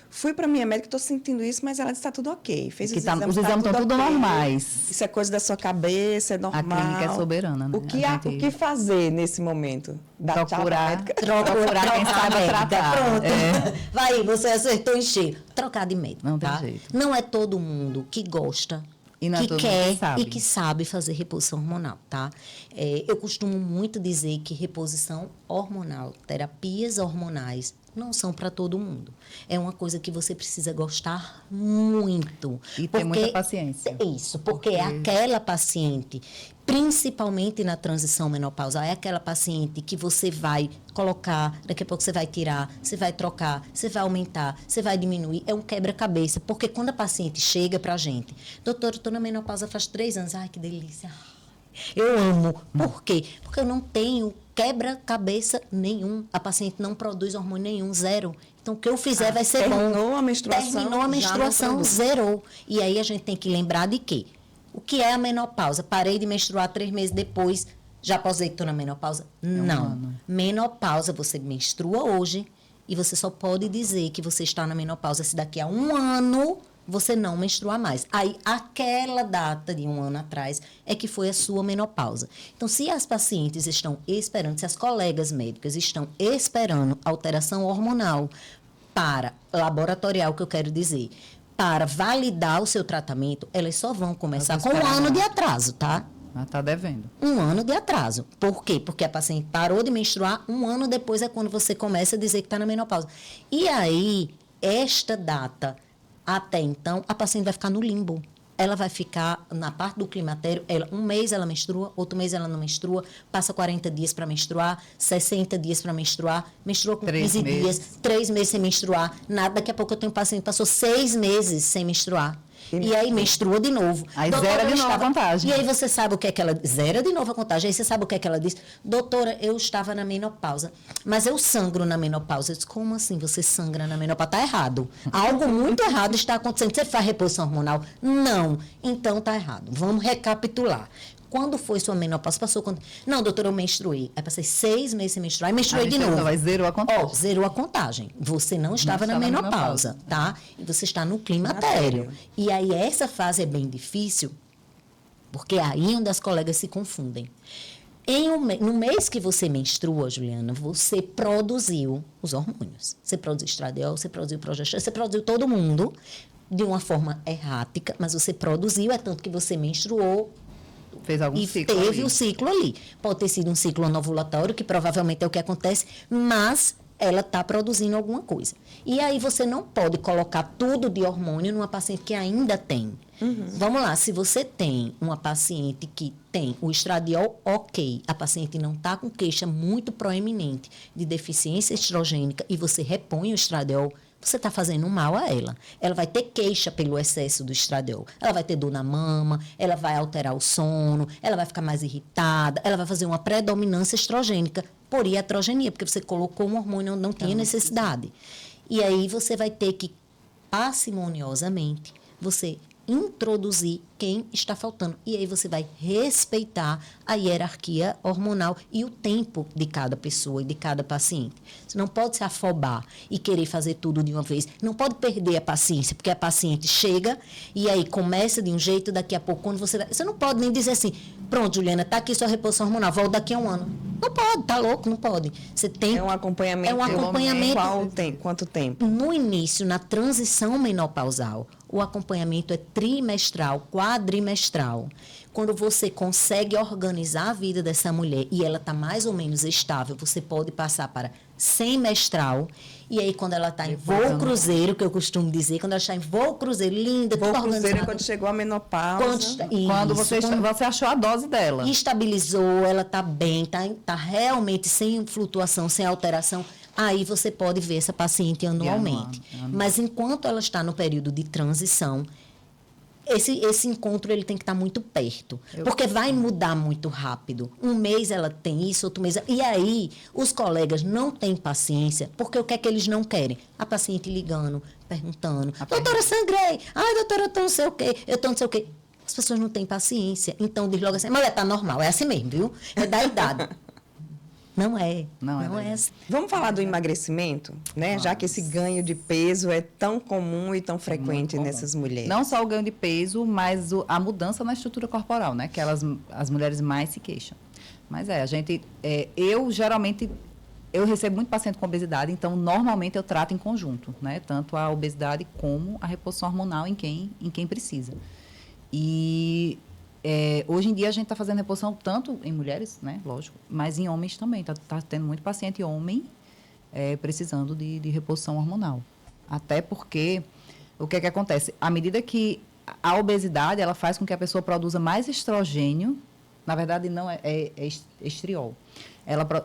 Fui para minha médica, estou sentindo isso, mas ela disse que está tudo ok. Fez os exames estão tudo normais. Isso é coisa da sua cabeça, é normal. A clínica é soberana, né? O que fazer nesse momento? Procurar quem sabe tratar. Pronto. Vai, você acertou em cheio. Trocar de médico. Não tem jeito. Não é todo mundo que gosta, que quer e que sabe fazer reposição hormonal, tá? Eu costumo muito dizer que reposição hormonal, terapias hormonais, não são para todo mundo. É uma coisa que você precisa gostar muito. E ter muita paciência. Isso, porque é aquela paciente, principalmente na transição menopausal, é aquela paciente que você vai colocar, daqui a pouco você vai tirar, você vai trocar, você vai aumentar, você vai diminuir. É um quebra-cabeça, porque quando a paciente chega para a gente, doutora, eu estou na menopausa faz 3 anos, ai, que delícia. Eu amo. Por quê? Porque eu não tenho quebra-cabeça nenhum. A paciente não produz hormônio nenhum, zero. Então, o que eu fizer vai ser bom. Terminou a menstruação, Terminou a menstruação, zerou. E aí a gente tem que lembrar de quê? O que é a menopausa? Parei de menstruar 3 meses depois, já posso dizer que estou na menopausa? Não. Menopausa, você menstrua hoje e você só pode dizer que você está na menopausa se daqui a 1 ano você não menstruar mais. Aí, aquela data de 1 ano atrás é que foi a sua menopausa. Então, se as pacientes estão esperando, se as colegas médicas estão esperando alteração hormonal para laboratorial, que eu quero dizer, para validar o seu tratamento, elas só vão começar com 1 ano de atraso, tá? Está devendo. 1 ano de atraso. Por quê? Porque a paciente parou de menstruar, 1 ano depois é quando você começa a dizer que está na menopausa. E aí, esta data, até então, a paciente vai ficar no limbo. Ela vai ficar na parte do climatério, um mês ela menstrua, outro mês ela não menstrua, passa 40 dias para menstruar, 60 dias para menstruar, menstrua com 15 dias, 3 meses sem menstruar, nada, daqui a pouco eu tenho um paciente que passou 6 meses sem menstruar. E aí menstrua de novo. Aí zera de novo a contagem. E aí você sabe o que é que ela... Zera de novo a contagem. Aí você sabe o que é que ela diz? Doutora, eu estava na menopausa, mas eu sangro na menopausa. Eu disse, como assim você sangra na menopausa? Está errado. Algo muito errado está acontecendo. Você faz reposição hormonal? Não. Então está errado. Vamos recapitular. Quando foi sua menopausa? Passou quando... Não, doutora, eu menstruei. Aí passei 6 meses sem menstruar e menstruei de novo. Vai zerou a contagem. Zerou a contagem. Você não estava na menopausa, tá? E você está no climatério. E aí essa fase é bem difícil, porque aí é onde as colegas se confundem. No mês que você menstrua, Juliana, você produziu os hormônios. Você produziu estradiol, você produziu progesterona, você produziu todo mundo de uma forma errática, mas você produziu, é tanto que você menstruou, fez algum e ciclo teve ali. o ciclo ali. Pode ter sido um ciclo anovulatório, que provavelmente é o que acontece, mas ela está produzindo alguma coisa. E aí você não pode colocar tudo de hormônio numa paciente que ainda tem. Vamos lá, se você tem uma paciente que tem o estradiol ok, a paciente não está com queixa muito proeminente de deficiência estrogênica e você repõe o estradiol, você está fazendo mal a ela. Ela vai ter queixa pelo excesso do estradiol. Ela vai ter dor na mama, ela vai alterar o sono, ela vai ficar mais irritada, ela vai fazer uma predominância estrogênica por iatrogenia, porque você colocou um hormônio onde não tinha necessidade. E aí você vai ter que, parcimoniosamente, você introduzir quem está faltando. E aí você vai respeitar a hierarquia hormonal e o tempo de cada pessoa e de cada paciente. Você não pode se afobar e querer fazer tudo de uma vez. Não pode perder a paciência, porque a paciente chega e aí começa de um jeito, daqui a pouco, quando você... Você não pode nem dizer assim, pronto, Juliana, está aqui sua reposição hormonal, volta daqui a 1 ano. Não pode, tá louco, não pode. Você tem... É um acompanhamento. É um acompanhamento. Quanto tempo? No início, na transição menopausal, o acompanhamento é trimestral, quadrimestral. Quando você consegue organizar a vida dessa mulher e ela está mais ou menos estável, você pode passar para semestral. E aí, quando ela está em voo cruzeiro, que eu costumo dizer, quando ela está em voo cruzeiro, linda, Voo tudo cruzeiro é organizado. quando chegou a menopausa. Quando você achou a dose dela. Estabilizou, ela está bem, está realmente sem flutuação, sem alteração. Aí você pode ver essa paciente anualmente. Mas enquanto ela está no período de transição, esse encontro ele tem que estar muito perto. Porque vai mudar muito rápido. Um mês ela tem isso, outro mês... E aí, os colegas não têm paciência, porque o que é que eles não querem? A paciente ligando, perguntando. Doutora, sangrei. Ai, doutora, eu tô não sei o quê. Eu tô não sei o quê. As pessoas não têm paciência. Então, diz logo assim, mas tá normal, é assim mesmo, viu? É da idade. Não é. Não é assim. Vamos falar do emagrecimento, né? Vamos. Já que esse ganho de peso é tão comum e tão frequente nessas mulheres. Não só o ganho de peso, mas a mudança na estrutura corporal, né? Que as mulheres mais se queixam. Mas eu geralmente, eu recebo muito paciente com obesidade, então normalmente eu trato em conjunto, né? Tanto a obesidade como a reposição hormonal em quem precisa. E... hoje em dia a gente está fazendo reposição tanto em mulheres, né, lógico, mas em homens também. Tá tendo muito paciente homem precisando de reposição hormonal. Até porque, o que é que acontece? À medida que a obesidade, ela faz com que a pessoa produza mais estrogênio, na verdade não é estriol.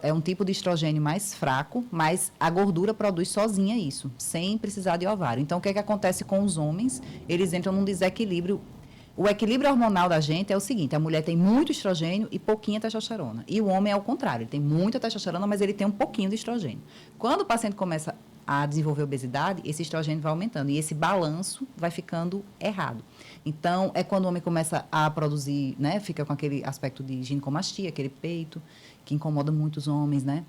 É um tipo de estrogênio mais fraco, mas a gordura produz sozinha isso, sem precisar de ovário. Então, o que é que acontece com os homens? Eles entram num desequilíbrio. O equilíbrio hormonal da gente é o seguinte: a mulher tem muito estrogênio e pouquinha testosterona. E o homem é o contrário, ele tem muita testosterona, mas ele tem um pouquinho de estrogênio. Quando o paciente começa a desenvolver obesidade, esse estrogênio vai aumentando e esse balanço vai ficando errado. Então, é quando o homem começa a produzir, né, fica com aquele aspecto de ginecomastia, aquele peito, que incomoda muito os homens, né?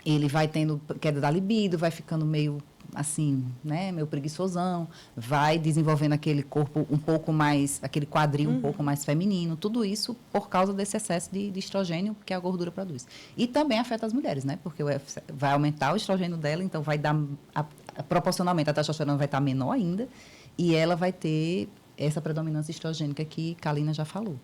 Ele vai tendo queda da libido, vai ficando meio assim, né, meio preguiçosão, vai desenvolvendo aquele corpo um pouco mais, aquele quadril um pouco mais feminino, tudo isso por causa desse excesso de estrogênio que a gordura produz. E também afeta as mulheres, né, porque vai aumentar o estrogênio dela, então vai dar, proporcionalmente, a testosterona vai estar menor ainda, e ela vai ter essa predominância estrogênica que Kalina já falou.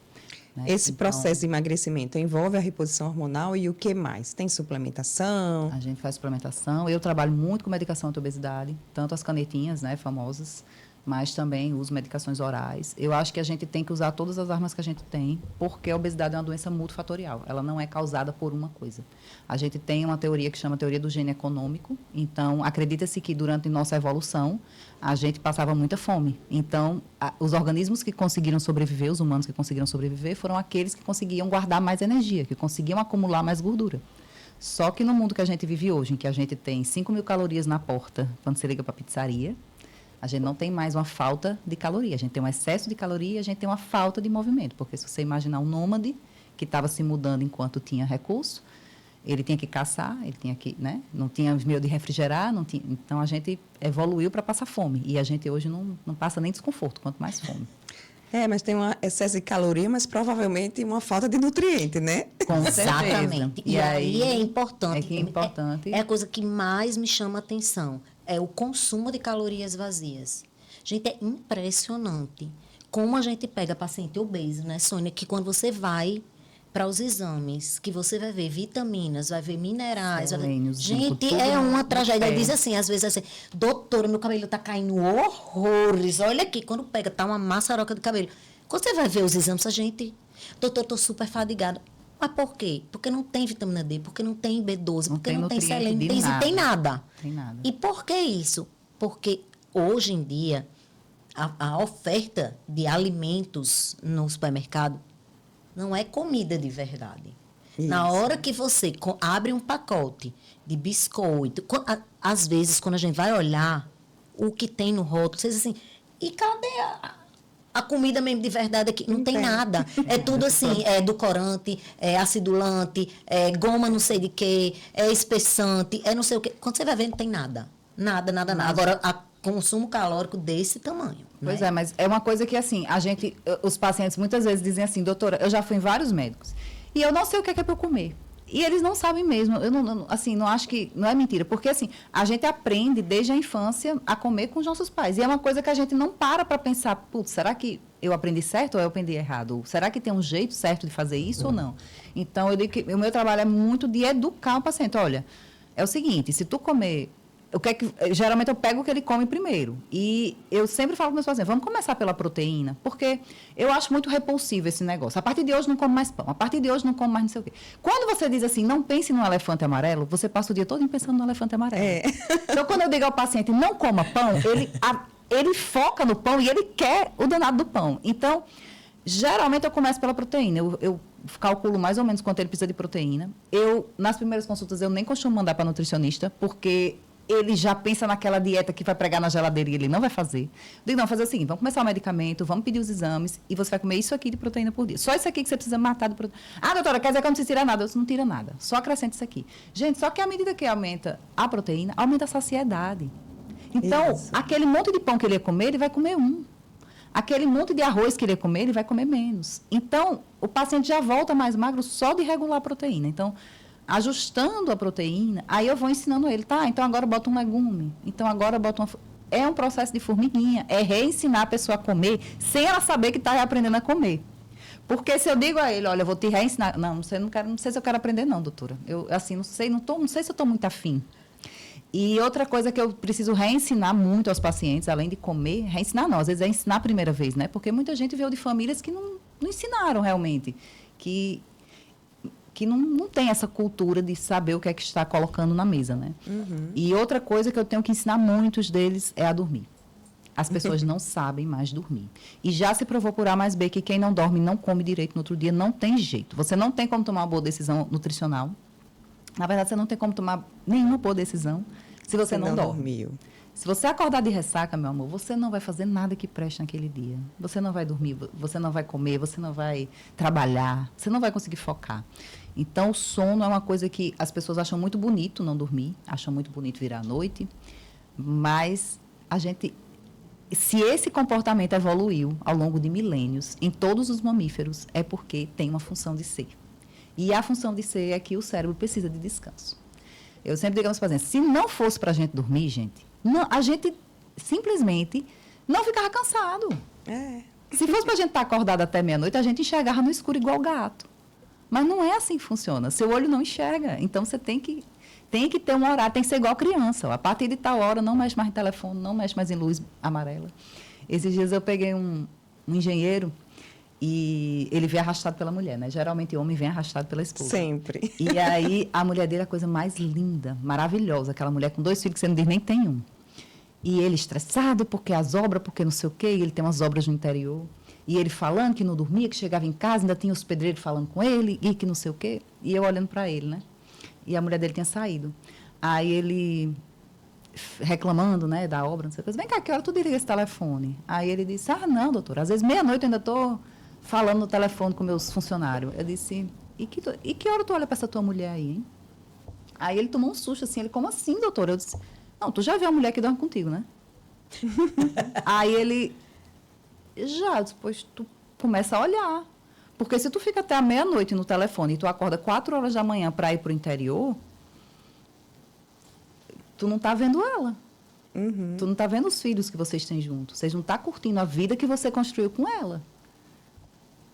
Né? Esse Então, processo de emagrecimento envolve a reposição hormonal e o que mais? Tem suplementação? a gente faz suplementação. Eu trabalho muito com medicação anti-obesidade, tanto as canetinhas, né, famosas, mas também uso medicações orais. Eu acho que a gente tem que usar todas as armas que a gente tem, porque a obesidade é uma doença multifatorial. Ela não é causada por uma coisa. A gente tem uma teoria que chama teoria do gene econômico. Então, acredita-se que durante nossa evolução, a gente passava muita fome. Então, os organismos que conseguiram sobreviver, os humanos que conseguiram sobreviver, foram aqueles que conseguiam guardar mais energia, que conseguiam acumular mais gordura. Só que no mundo que a gente vive hoje, em que a gente tem 5.000 calorias na porta quando você liga para a pizzaria, a gente não tem mais uma falta de caloria. A gente tem um excesso de caloria e a gente tem uma falta de movimento. Porque se você imaginar um nômade que estava se mudando enquanto tinha recurso, ele tinha que caçar, ele tinha que, né? Não tinha meio de refrigerar, não tinha, então a gente evoluiu para passar fome. E a gente hoje não passa nem desconforto, quanto mais fome. Mas tem um excesso de caloria, mas provavelmente uma falta de nutriente, né? Com certeza. Exatamente. E aí é importante. É que é importante. É a coisa que mais me chama a atenção. É o consumo de calorias vazias. Gente, é impressionante como a gente pega paciente obeso, né, Sônia? Que quando você vai para os exames, que você vai ver vitaminas, vai ver minerais. Selênio, zinco, gente, tudo é uma no tragédia. pé. Ele diz assim, às vezes assim, doutora, meu cabelo está caindo horrores. Olha aqui, quando pega, tá uma maçaroca de cabelo. Quando você vai ver os exames, a gente... Doutor, estou super fadigada. Mas por quê? Porque não tem vitamina D, porque não tem B12, porque não tem nutriente selênio, de não tem nada. Tem nada. E por que isso? Porque hoje em dia, a oferta de alimentos no supermercado não é comida de verdade. Isso. Na hora que você abre um pacote de biscoito, às vezes, quando a gente vai olhar o que tem no rótulo, você diz assim, e cadê a comida mesmo de verdade aqui? Não tem nada. É tudo assim, é edulcorante, é acidulante, é goma não sei de quê, é espessante, é não sei o quê. Quando você vai ver, não tem nada. Nada. Agora, consumo calórico desse tamanho. Pois né? é, mas é uma coisa que, assim, os pacientes muitas vezes dizem assim, doutora, eu já fui em vários médicos e eu não sei o que é para eu comer. E eles não sabem mesmo. Eu não acho que... Não é mentira. Porque, assim, a gente aprende desde a infância a comer com os nossos pais. E é uma coisa que a gente não para pensar, putz, será que eu aprendi certo ou eu aprendi errado? Ou será que tem um jeito certo de fazer isso ou não? Então, eu digo que o meu trabalho é muito de educar o paciente. Olha, é o seguinte, se tu comer... geralmente eu pego o que ele come primeiro. E eu sempre falo para meus pacientes, vamos começar pela proteína, porque eu acho muito repulsivo esse negócio. A partir de hoje não como mais pão, a partir de hoje não como mais não sei o quê. Quando você diz assim, não pense no elefante amarelo, você passa o dia todo pensando no elefante amarelo. Então, quando eu digo ao paciente, não coma pão, ele foca no pão e ele quer o danado do pão. Então, geralmente eu começo pela proteína. Eu calculo mais ou menos quanto ele precisa de proteína. Nas primeiras consultas, eu nem costumo mandar para nutricionista, porque ele já pensa naquela dieta que vai pregar na geladeira e ele não vai fazer. Eu digo, não, fazer o seguinte, vamos começar o medicamento, vamos pedir os exames e você vai comer isso aqui de proteína por dia. Só isso aqui que você precisa matar de proteína. Ah, doutora, quer dizer que eu não preciso tirar nada? Eu disse, não tira nada, só acrescenta isso aqui. Gente, só que à medida que aumenta a proteína, aumenta a saciedade. Então, aquele monte de pão que ele ia comer, ele vai comer um. Aquele monte de arroz que ele ia comer, ele vai comer menos. Então, o paciente já volta mais magro só de regular a proteína. Então, ajustando a proteína, aí eu vou ensinando ele, tá? Então agora bota um legume, então agora bota uma... É um processo de formiguinha, é reensinar a pessoa a comer sem ela saber que está aprendendo a comer. Porque se eu digo a ele, olha, eu vou te reensinar... Não sei se eu quero aprender não, doutora. Eu, assim, não sei se eu estou muito afim. E outra coisa que eu preciso reensinar muito aos pacientes, além de comer, reensinar não, às vezes é ensinar a primeira vez, né? Porque muita gente veio de famílias que não ensinaram realmente, que não tem essa cultura de saber o que é que está colocando na mesa, né? E outra coisa que eu tenho que ensinar muitos deles é a dormir. As pessoas não sabem mais dormir. E já se provou por A mais B que quem não dorme não come direito no outro dia, não tem jeito. Você não tem como tomar uma boa decisão nutricional. Na verdade, você não tem como tomar nenhuma boa decisão se você não dorme. Dormiu. Se você acordar de ressaca, meu amor, você não vai fazer nada que preste naquele dia. Você não vai dormir, você não vai comer, você não vai trabalhar, você não vai conseguir focar. Então, o sono é uma coisa que as pessoas acham muito bonito não dormir, acham muito bonito virar à noite, mas se esse comportamento evoluiu ao longo de milênios, em todos os mamíferos, é porque tem uma função de ser. E a função de ser é que o cérebro precisa de descanso. Eu sempre digo aos pacientes, se não fosse para a gente dormir, gente, não, a gente simplesmente não ficava cansado. Se fosse para a gente estar acordado até meia-noite, a gente enxergava no escuro igual gato. Mas não é assim que funciona. Seu olho não enxerga. Então, você tem que ter um horário, tem que ser igual criança. Ó. A partir de tal hora, não mexe mais em telefone, não mexe mais em luz amarela. Esses dias eu peguei um engenheiro e ele veio arrastado pela mulher, né? Geralmente o homem vem arrastado pela esposa. Sempre. E aí a mulher dele é a coisa mais linda, maravilhosa. Aquela mulher com 2 filhos que você não diz nem tem um. E ele estressado porque as obras, porque não sei o quê, e ele tem umas obras no interior. E ele falando que não dormia, que chegava em casa, ainda tinha os pedreiros falando com ele, e que não sei o quê. E eu olhando para ele, né? E a mulher dele tinha saído. Aí ele reclamando, né, da obra, não sei o que. Vem cá, que hora tu desliga esse telefone? Aí ele disse, não, doutora, às vezes meia-noite eu ainda estou falando no telefone com meus funcionários. Eu disse, e que hora tu olha para essa tua mulher aí, hein? Aí ele tomou um susto, assim, ele, como assim, doutora? Eu disse, não, tu já viu a mulher que dorme contigo, né? Aí ele, já, depois tu começa a olhar. Porque se tu fica até a meia-noite no telefone e tu acorda 4 horas da manhã para ir para o interior, tu não está vendo ela. Tu não está vendo os filhos que vocês têm juntos. Vocês não estão curtindo a vida que você construiu com ela.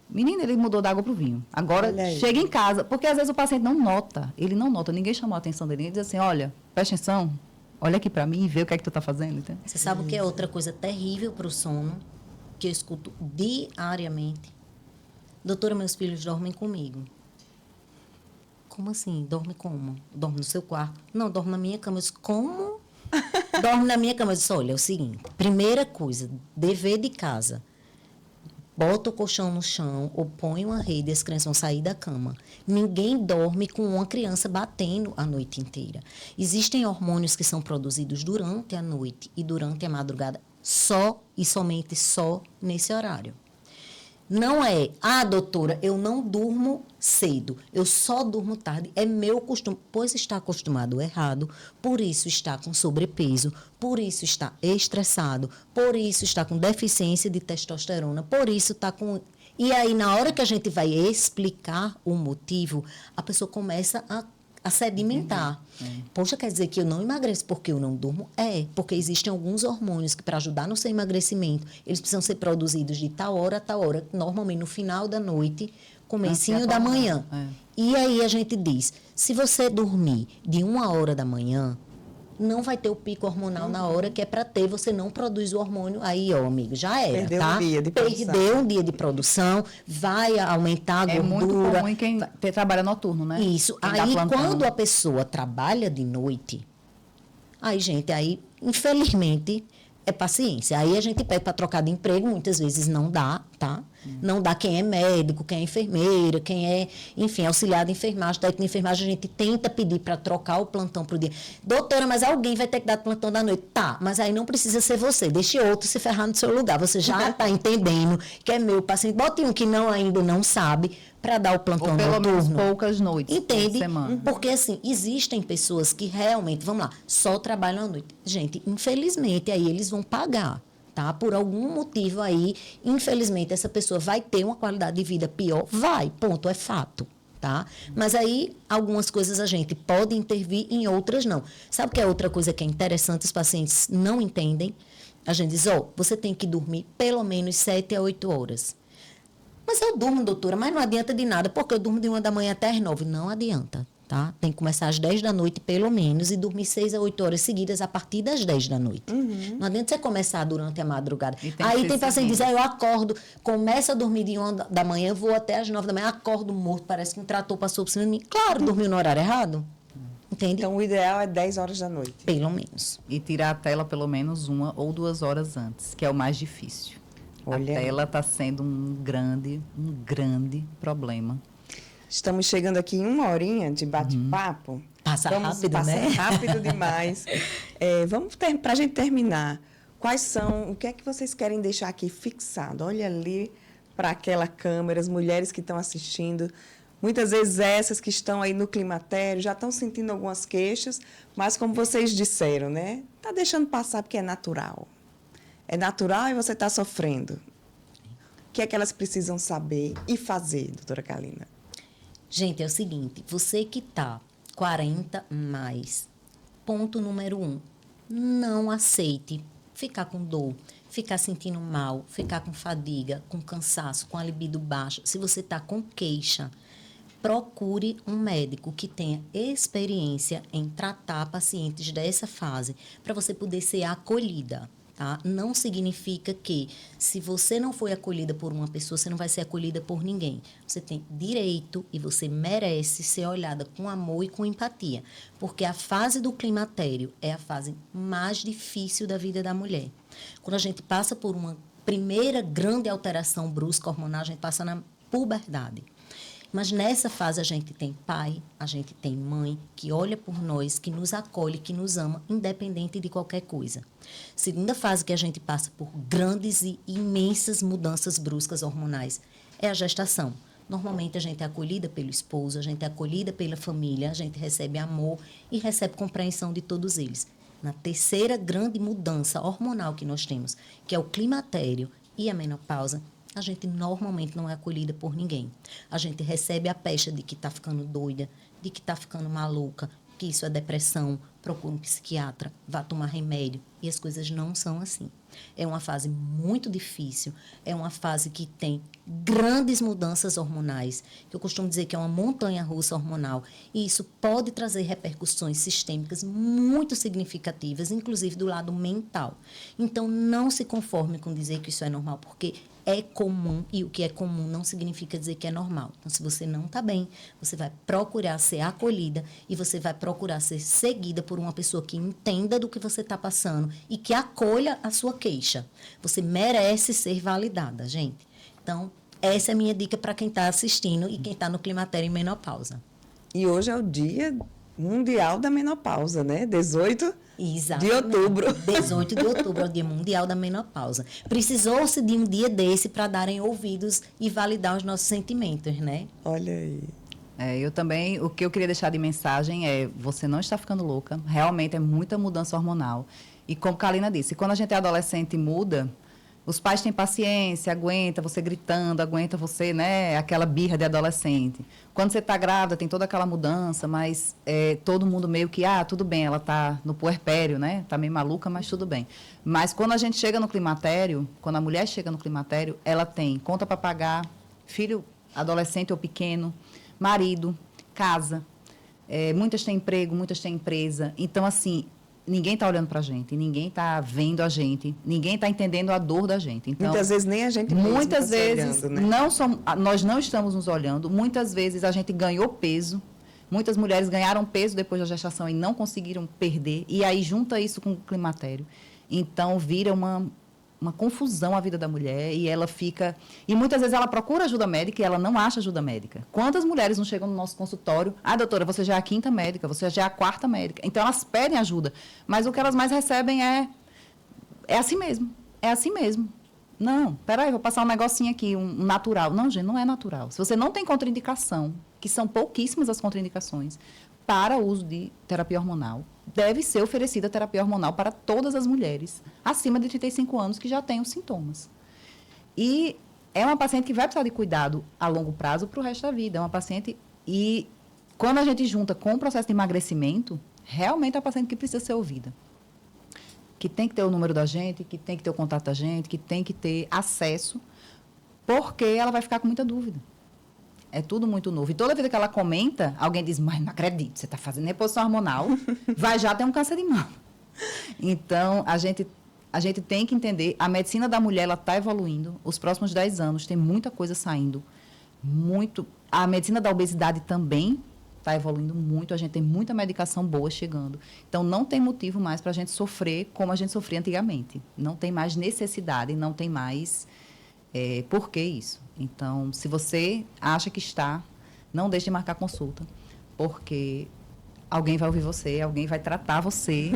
Menina, ele mudou da água para o vinho. Agora, chega em casa, porque às vezes o paciente não nota. Ele não nota, ninguém chamou a atenção dele. Ele diz assim, olha, presta atenção, olha aqui para mim e vê o que é que tu está fazendo. Entendeu? Você sabe o que é outra coisa terrível para o sono, que eu escuto diariamente? Doutora, meus filhos dormem comigo. Como assim? Dorme como? Dorme no seu quarto? Não, dorme na minha cama. Eu disse, como? Dorme na minha cama. Eu disse, olha, é o seguinte, primeira coisa, dever de casa. Bota o colchão no chão ou põe uma rede e as crianças vão sair da cama. Ninguém dorme com uma criança batendo a noite inteira. Existem hormônios que são produzidos durante a noite e durante a madrugada, só e somente só nesse horário. Não é, doutora, eu não durmo cedo, eu só durmo tarde, é meu costume. Pois está acostumado errado, por isso está com sobrepeso, por isso está estressado, por isso está com deficiência de testosterona, por isso está com... E aí, na hora que a gente vai explicar o motivo, a pessoa começa a sedimentar. Poxa, quer dizer que eu não emagreço porque eu não durmo? Porque existem alguns hormônios que, para ajudar no seu emagrecimento, eles precisam ser produzidos de tal hora a tal hora, normalmente no final da noite, comecinho da manhã. E aí a gente diz, se você dormir de 1h da manhã, não vai ter o pico hormonal na hora que é para ter, você não produz o hormônio, aí, amigo, já era, Perdeu tá? um dia de produção. Perdeu um dia de produção, vai aumentar a gordura. É muito comum em quem trabalha noturno, né? Isso. Quem aí, quando a pessoa trabalha de noite, aí, gente, infelizmente, é paciência. Aí a gente pede para trocar de emprego, muitas vezes não dá, tá? Não dá quem é médico, quem é enfermeira, quem é, enfim, auxiliar de enfermagem, técnico de enfermagem, a gente tenta pedir para trocar o plantão para o dia. Doutora, mas alguém vai ter que dar plantão da noite. Tá, mas aí não precisa ser você, deixe outro se ferrar no seu lugar. Você já está entendendo que é meu paciente. Bote um que ainda não sabe para dar o plantão ou pelo noturno. menos poucas noites. Entende? Por semana. Porque, assim, existem pessoas que realmente, vamos lá, só trabalham à noite. Gente, infelizmente, aí eles vão pagar. Tá? Por algum motivo aí, infelizmente, essa pessoa vai ter uma qualidade de vida pior? Vai, ponto, é fato. Tá? Mas aí, algumas coisas a gente pode intervir, em outras não. Sabe o que é outra coisa que é interessante, os pacientes não entendem? A gente diz, você tem que dormir pelo menos 7 a 8 horas. Mas eu durmo, doutora, mas não adianta de nada, porque eu durmo de 1 da manhã até as 9. Não adianta. Tá? Tem que começar às 10 da noite, pelo menos, e dormir 6 a 8 horas seguidas a partir das 10 da noite. Não adianta você começar durante a madrugada. Aí tem paciente que diz, eu acordo, começo a dormir de 1 da manhã, vou até às 9 da manhã, acordo morto, parece que um trator passou por cima de mim. Claro, dormiu no horário errado. Entende? Então, o ideal é 10 horas da noite. Pelo menos. E tirar a tela pelo menos 1 ou 2 horas antes, que é o mais difícil. Olha a aí. tela está sendo um grande problema. Estamos chegando aqui em 1 horinha de bate-papo. Passa rápido, passa né? rápido demais. Para a gente terminar, o que é que vocês querem deixar aqui fixado? Olha ali para aquela câmera, as mulheres que estão assistindo. Muitas vezes essas que estão aí no climatério já estão sentindo algumas queixas, mas como vocês disseram, né? Está deixando passar porque é natural. É natural e você está sofrendo. O que é que elas precisam saber e fazer, doutora Kalina? Gente, é o seguinte, você que tá 40 mais, ponto número 1, não aceite ficar com dor, ficar sentindo mal, ficar com fadiga, com cansaço, com a libido baixa. Se você tá com queixa, procure um médico que tenha experiência em tratar pacientes dessa fase, para você poder ser acolhida. Tá? Não significa que, se você não foi acolhida por uma pessoa, você não vai ser acolhida por ninguém. Você tem direito e você merece ser olhada com amor e com empatia. Porque a fase do climatério é a fase mais difícil da vida da mulher. Quando a gente passa por uma primeira grande alteração brusca hormonal, a gente passa na puberdade. Mas nessa fase a gente tem pai, a gente tem mãe que olha por nós, que nos acolhe, que nos ama, independente de qualquer coisa. Segunda fase que a gente passa por grandes e imensas mudanças bruscas hormonais é a gestação. Normalmente a gente é acolhida pelo esposo, a gente é acolhida pela família, a gente recebe amor e recebe compreensão de todos eles. Na terceira grande mudança hormonal que nós temos, que é o climatério e a menopausa, a gente normalmente não é acolhida por ninguém. A gente recebe a pecha de que está ficando doida, de que está ficando maluca, que isso é depressão, procura um psiquiatra, vá tomar remédio. E as coisas não são assim. É uma fase muito difícil, é uma fase que tem grandes mudanças hormonais, que eu costumo dizer que é uma montanha-russa hormonal, e isso pode trazer repercussões sistêmicas muito significativas, inclusive do lado mental. Então, não se conforme com dizer que isso é normal, porque é comum, e o que é comum não significa dizer que é normal. Então, se você não está bem, você vai procurar ser acolhida e você vai procurar ser seguida por uma pessoa que entenda do que você está passando e que acolha a sua queixa. Você merece ser validada, gente. Então, essa é a minha dica para quem está assistindo e quem está no climatério e menopausa. E hoje é o Dia Mundial da Menopausa, né? 18 Exatamente. de outubro. 18 de outubro é o Dia Mundial da Menopausa. Precisou-se de um dia desse para darem ouvidos e validar os nossos sentimentos, né? Olha aí. Eu também, o que eu queria deixar de mensagem é, você não está ficando louca, realmente é muita mudança hormonal. E como Kalina disse, quando a gente é adolescente e muda, os pais têm paciência, aguenta você gritando, aguenta você, né, aquela birra de adolescente. Quando você está grávida, tem toda aquela mudança, mas todo mundo meio que, tudo bem, ela está no puerpério, né, está meio maluca, mas tudo bem. Mas quando a gente chega no climatério, quando a mulher chega no climatério, ela tem conta para pagar, filho adolescente ou pequeno, marido, casa, muitas têm emprego, muitas têm empresa. Então, assim, ninguém está olhando para a gente, ninguém está vendo a gente, ninguém está entendendo a dor da gente. Então, muitas vezes nem a gente mesmo muitas tá se vezes olhando, né? nós não estamos nos olhando. Muitas vezes a gente ganhou peso. Muitas mulheres ganharam peso depois da gestação e não conseguiram perder. E aí junta isso com o climatério. Então vira uma confusão a vida da mulher e ela fica... E muitas vezes ela procura ajuda médica e ela não acha ajuda médica. Quantas mulheres não chegam no nosso consultório? Doutora, você já é a 5ª médica, você já é a 4ª médica. Então, elas pedem ajuda. Mas o que elas mais recebem é assim mesmo. É assim mesmo. Não, peraí, vou passar um negocinho aqui, um natural. Não, gente, não é natural. Se você não tem contraindicação, que são pouquíssimas as contraindicações, para o uso de terapia hormonal, deve ser oferecida terapia hormonal para todas as mulheres acima de 35 anos que já têm os sintomas. E é uma paciente que vai precisar de cuidado a longo prazo para o resto da vida. É uma paciente... E quando a gente junta com o processo de emagrecimento, realmente é uma paciente que precisa ser ouvida. Que tem que ter o número da gente, que tem que ter o contato da gente, que tem que ter acesso, porque ela vai ficar com muita dúvida. É tudo muito novo. E toda vida que ela comenta, alguém diz, mas não acredito, você está fazendo reposição hormonal, vai já ter um câncer de mama. Então, a gente tem que entender, a medicina da mulher está evoluindo. Os próximos 10 anos tem muita coisa saindo. A medicina da obesidade também está evoluindo muito. A gente tem muita medicação boa chegando. Então, não tem motivo mais para a gente sofrer como a gente sofria antigamente. Não tem mais necessidade, não tem mais por que isso. Então, se você acha que está, não deixe de marcar consulta, porque alguém vai ouvir você, alguém vai tratar você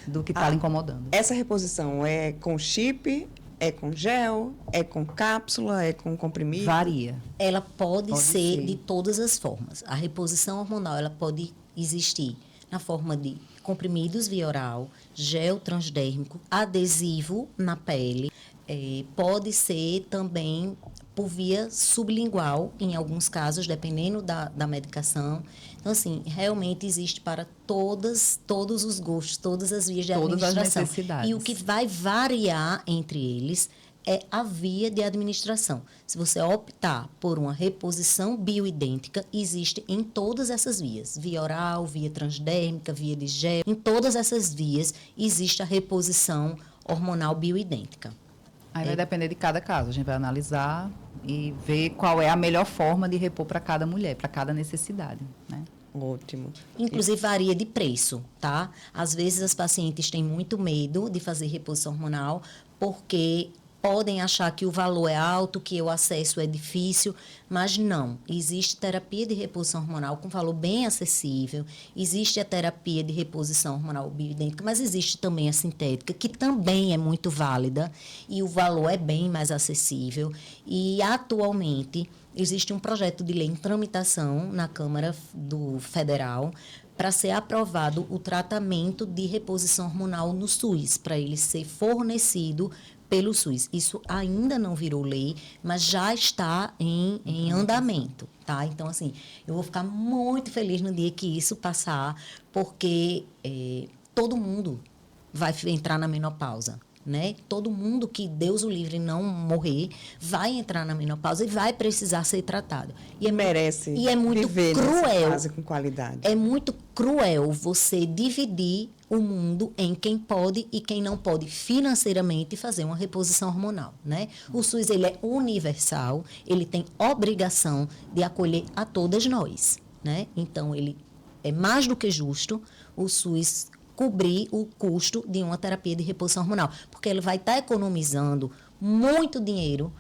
do que está lhe incomodando. Essa reposição é com chip, é com gel, é com cápsula, é com comprimido? Varia. Ela pode ser de todas as formas. A reposição hormonal, ela pode existir na forma de comprimidos via oral, gel transdérmico, adesivo na pele. Pode ser também por via sublingual, em alguns casos, dependendo da medicação. Então, assim, realmente existe para todos os gostos, todas as vias de administração. Todas as necessidades. E o que vai variar entre eles é a via de administração. Se você optar por uma reposição bioidêntica, existe em todas essas vias. Via oral, via transdérmica, via de gel. Em todas essas vias existe a reposição hormonal bioidêntica. Aí vai depender de cada caso. A gente vai analisar e ver qual é a melhor forma de repor para cada mulher, para cada necessidade, né? Ótimo. Inclusive varia de preço, tá? Às vezes as pacientes têm muito medo de fazer reposição hormonal porque podem achar que o valor é alto, que o acesso é difícil, mas não. Existe terapia de reposição hormonal com valor bem acessível, existe a terapia de reposição hormonal bioidêntica, mas existe também a sintética, que também é muito válida e o valor é bem mais acessível. E, atualmente, existe um projeto de lei em tramitação na Câmara Federal para ser aprovado o tratamento de reposição hormonal no SUS, para ele ser fornecido pelo SUS. Isso ainda não virou lei, mas já está em andamento, tá? Então, assim, eu vou ficar muito feliz no dia que isso passar, porque todo mundo vai entrar na menopausa, né? Todo mundo que Deus o livre não morrer vai entrar na menopausa e vai precisar ser tratado. E merece e é muito viver cruel, nessa fase com qualidade. É muito cruel você dividir o mundo em quem pode e quem não pode financeiramente fazer uma reposição hormonal, né? O SUS, ele é universal, ele tem obrigação de acolher a todas nós, né? Então, ele é mais do que justo o SUS cobrir o custo de uma terapia de reposição hormonal, porque ele vai estar economizando muito dinheiro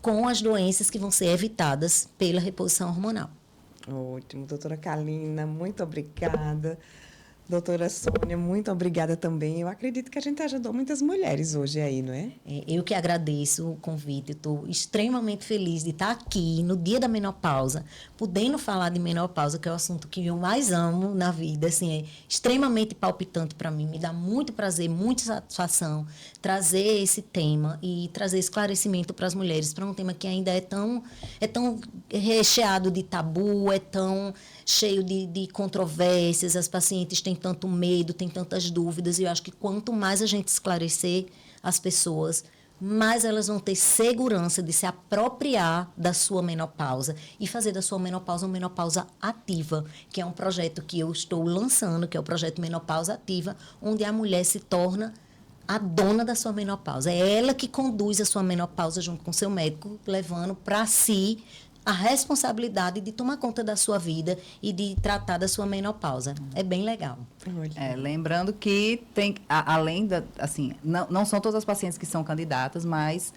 com as doenças que vão ser evitadas pela reposição hormonal. Ótimo. Doutora Kalina, muito obrigada. Doutora Sônia, muito obrigada também. Eu acredito que a gente ajudou muitas mulheres hoje aí, não é? Eu que agradeço o convite. Estou extremamente feliz de estar aqui no dia da menopausa, podendo falar de menopausa, que é o assunto que eu mais amo na vida. Assim, é extremamente palpitante para mim. Me dá muito prazer, muita satisfação trazer esse tema e trazer esclarecimento para as mulheres, para um tema que ainda é tão recheado de tabu, é tão cheio de controvérsias, as pacientes têm tanto medo, têm tantas dúvidas, e eu acho que quanto mais a gente esclarecer as pessoas, mais elas vão ter segurança de se apropriar da sua menopausa e fazer da sua menopausa uma menopausa ativa, que é um projeto que eu estou lançando, que é o projeto Menopausa Ativa, onde a mulher se torna a dona da sua menopausa. É ela que conduz a sua menopausa junto com o seu médico, levando para si a responsabilidade de tomar conta da sua vida e de tratar da sua menopausa. É bem legal. Lembrando que tem, além da, assim, não são todas as pacientes que são candidatas, mas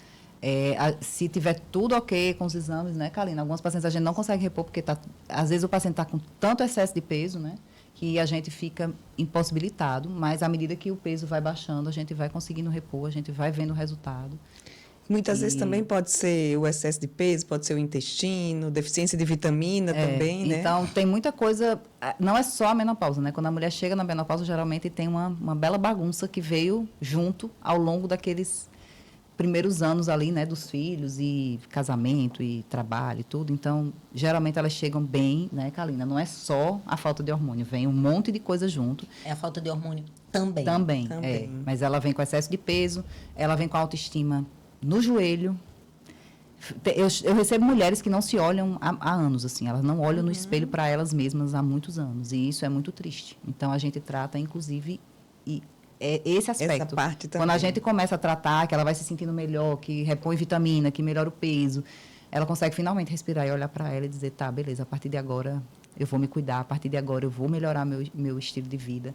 se tiver tudo ok com os exames, né, Kalina? Algumas pacientes a gente não consegue repor porque às vezes o paciente está com tanto excesso de peso, né, que a gente fica impossibilitado, mas à medida que o peso vai baixando, a gente vai conseguindo repor, a gente vai vendo o resultado. Muitas vezes também pode ser o excesso de peso, pode ser o intestino, deficiência de vitamina também, né? Então, tem muita coisa... Não é só a menopausa, né? Quando a mulher chega na menopausa, geralmente tem uma bela bagunça que veio junto ao longo daqueles primeiros anos ali, né? Dos filhos e casamento e trabalho e tudo. Então, geralmente elas chegam bem, né, Kalina? Não é só a falta de hormônio, vem um monte de coisa junto. É a falta de hormônio também. Também. Mas ela vem com excesso de peso, ela vem com autoestima no joelho, Eu recebo mulheres que não se olham há anos, assim, elas não olham no espelho para elas mesmas há muitos anos, e isso é muito triste. Então, a gente trata, inclusive, esse aspecto. Essa parte também. Quando a gente começa a tratar, que ela vai se sentindo melhor, que repõe vitamina, que melhora o peso, ela consegue finalmente respirar e olhar para ela e dizer, tá, beleza, a partir de agora eu vou me cuidar, a partir de agora eu vou melhorar meu estilo de vida.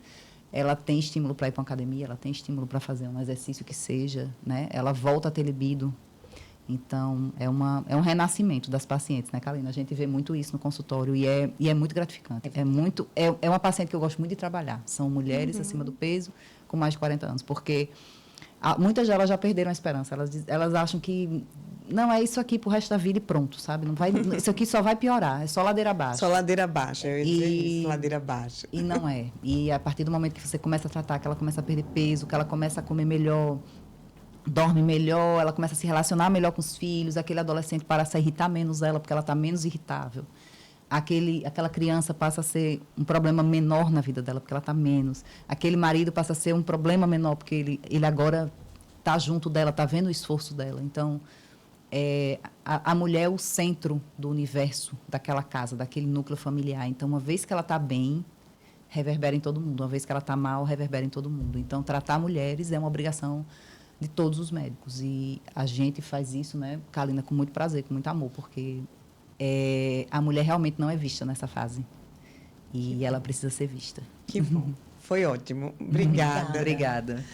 Ela tem estímulo para ir para uma academia, ela tem estímulo para fazer um exercício que seja, né? Ela volta a ter libido. Então, é um renascimento das pacientes, né, Kalina? A gente vê muito isso no consultório e é muito gratificante. É uma paciente que eu gosto muito de trabalhar. São mulheres acima do peso, com mais de 40 anos, porque muitas delas já perderam a esperança. Elas acham que não é isso aqui pro resto da vida e pronto, sabe? Não vai, isso aqui só vai piorar, é só ladeira abaixo. Só ladeira abaixo, eu ia dizer isso, ladeira abaixo. E não é. E a partir do momento que você começa a tratar, que ela começa a perder peso, que ela começa a comer melhor, dorme melhor, ela começa a se relacionar melhor com os filhos, aquele adolescente passa a irritar menos ela, porque ela está menos irritável. Aquela criança passa a ser um problema menor na vida dela, porque ela está menos. Aquele marido passa a ser um problema menor, porque ele agora está junto dela, está vendo o esforço dela. Então, a mulher é o centro do universo daquela casa, daquele núcleo familiar. Então, uma vez que ela está bem, reverbera em todo mundo. Uma vez que ela está mal, reverbera em todo mundo. Então, tratar mulheres é uma obrigação de todos os médicos. E a gente faz isso, né, Kalina, com muito prazer, com muito amor, porque a mulher realmente não é vista nessa fase. E ela precisa ser vista. Que bom. Foi ótimo. Obrigada. Obrigada.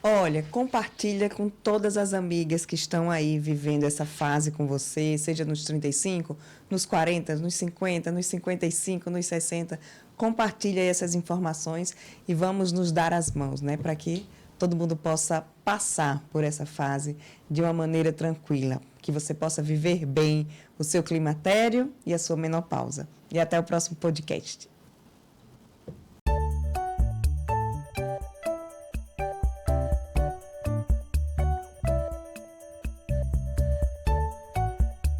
Olha, compartilha com todas as amigas que estão aí vivendo essa fase com você, seja nos 35, nos 40, nos 50, nos 55, nos 60. Compartilha aí essas informações e vamos nos dar as mãos, né, para que todo mundo possa passar por essa fase de uma maneira tranquila, que você possa viver bem o seu climatério e a sua menopausa. E até o próximo podcast.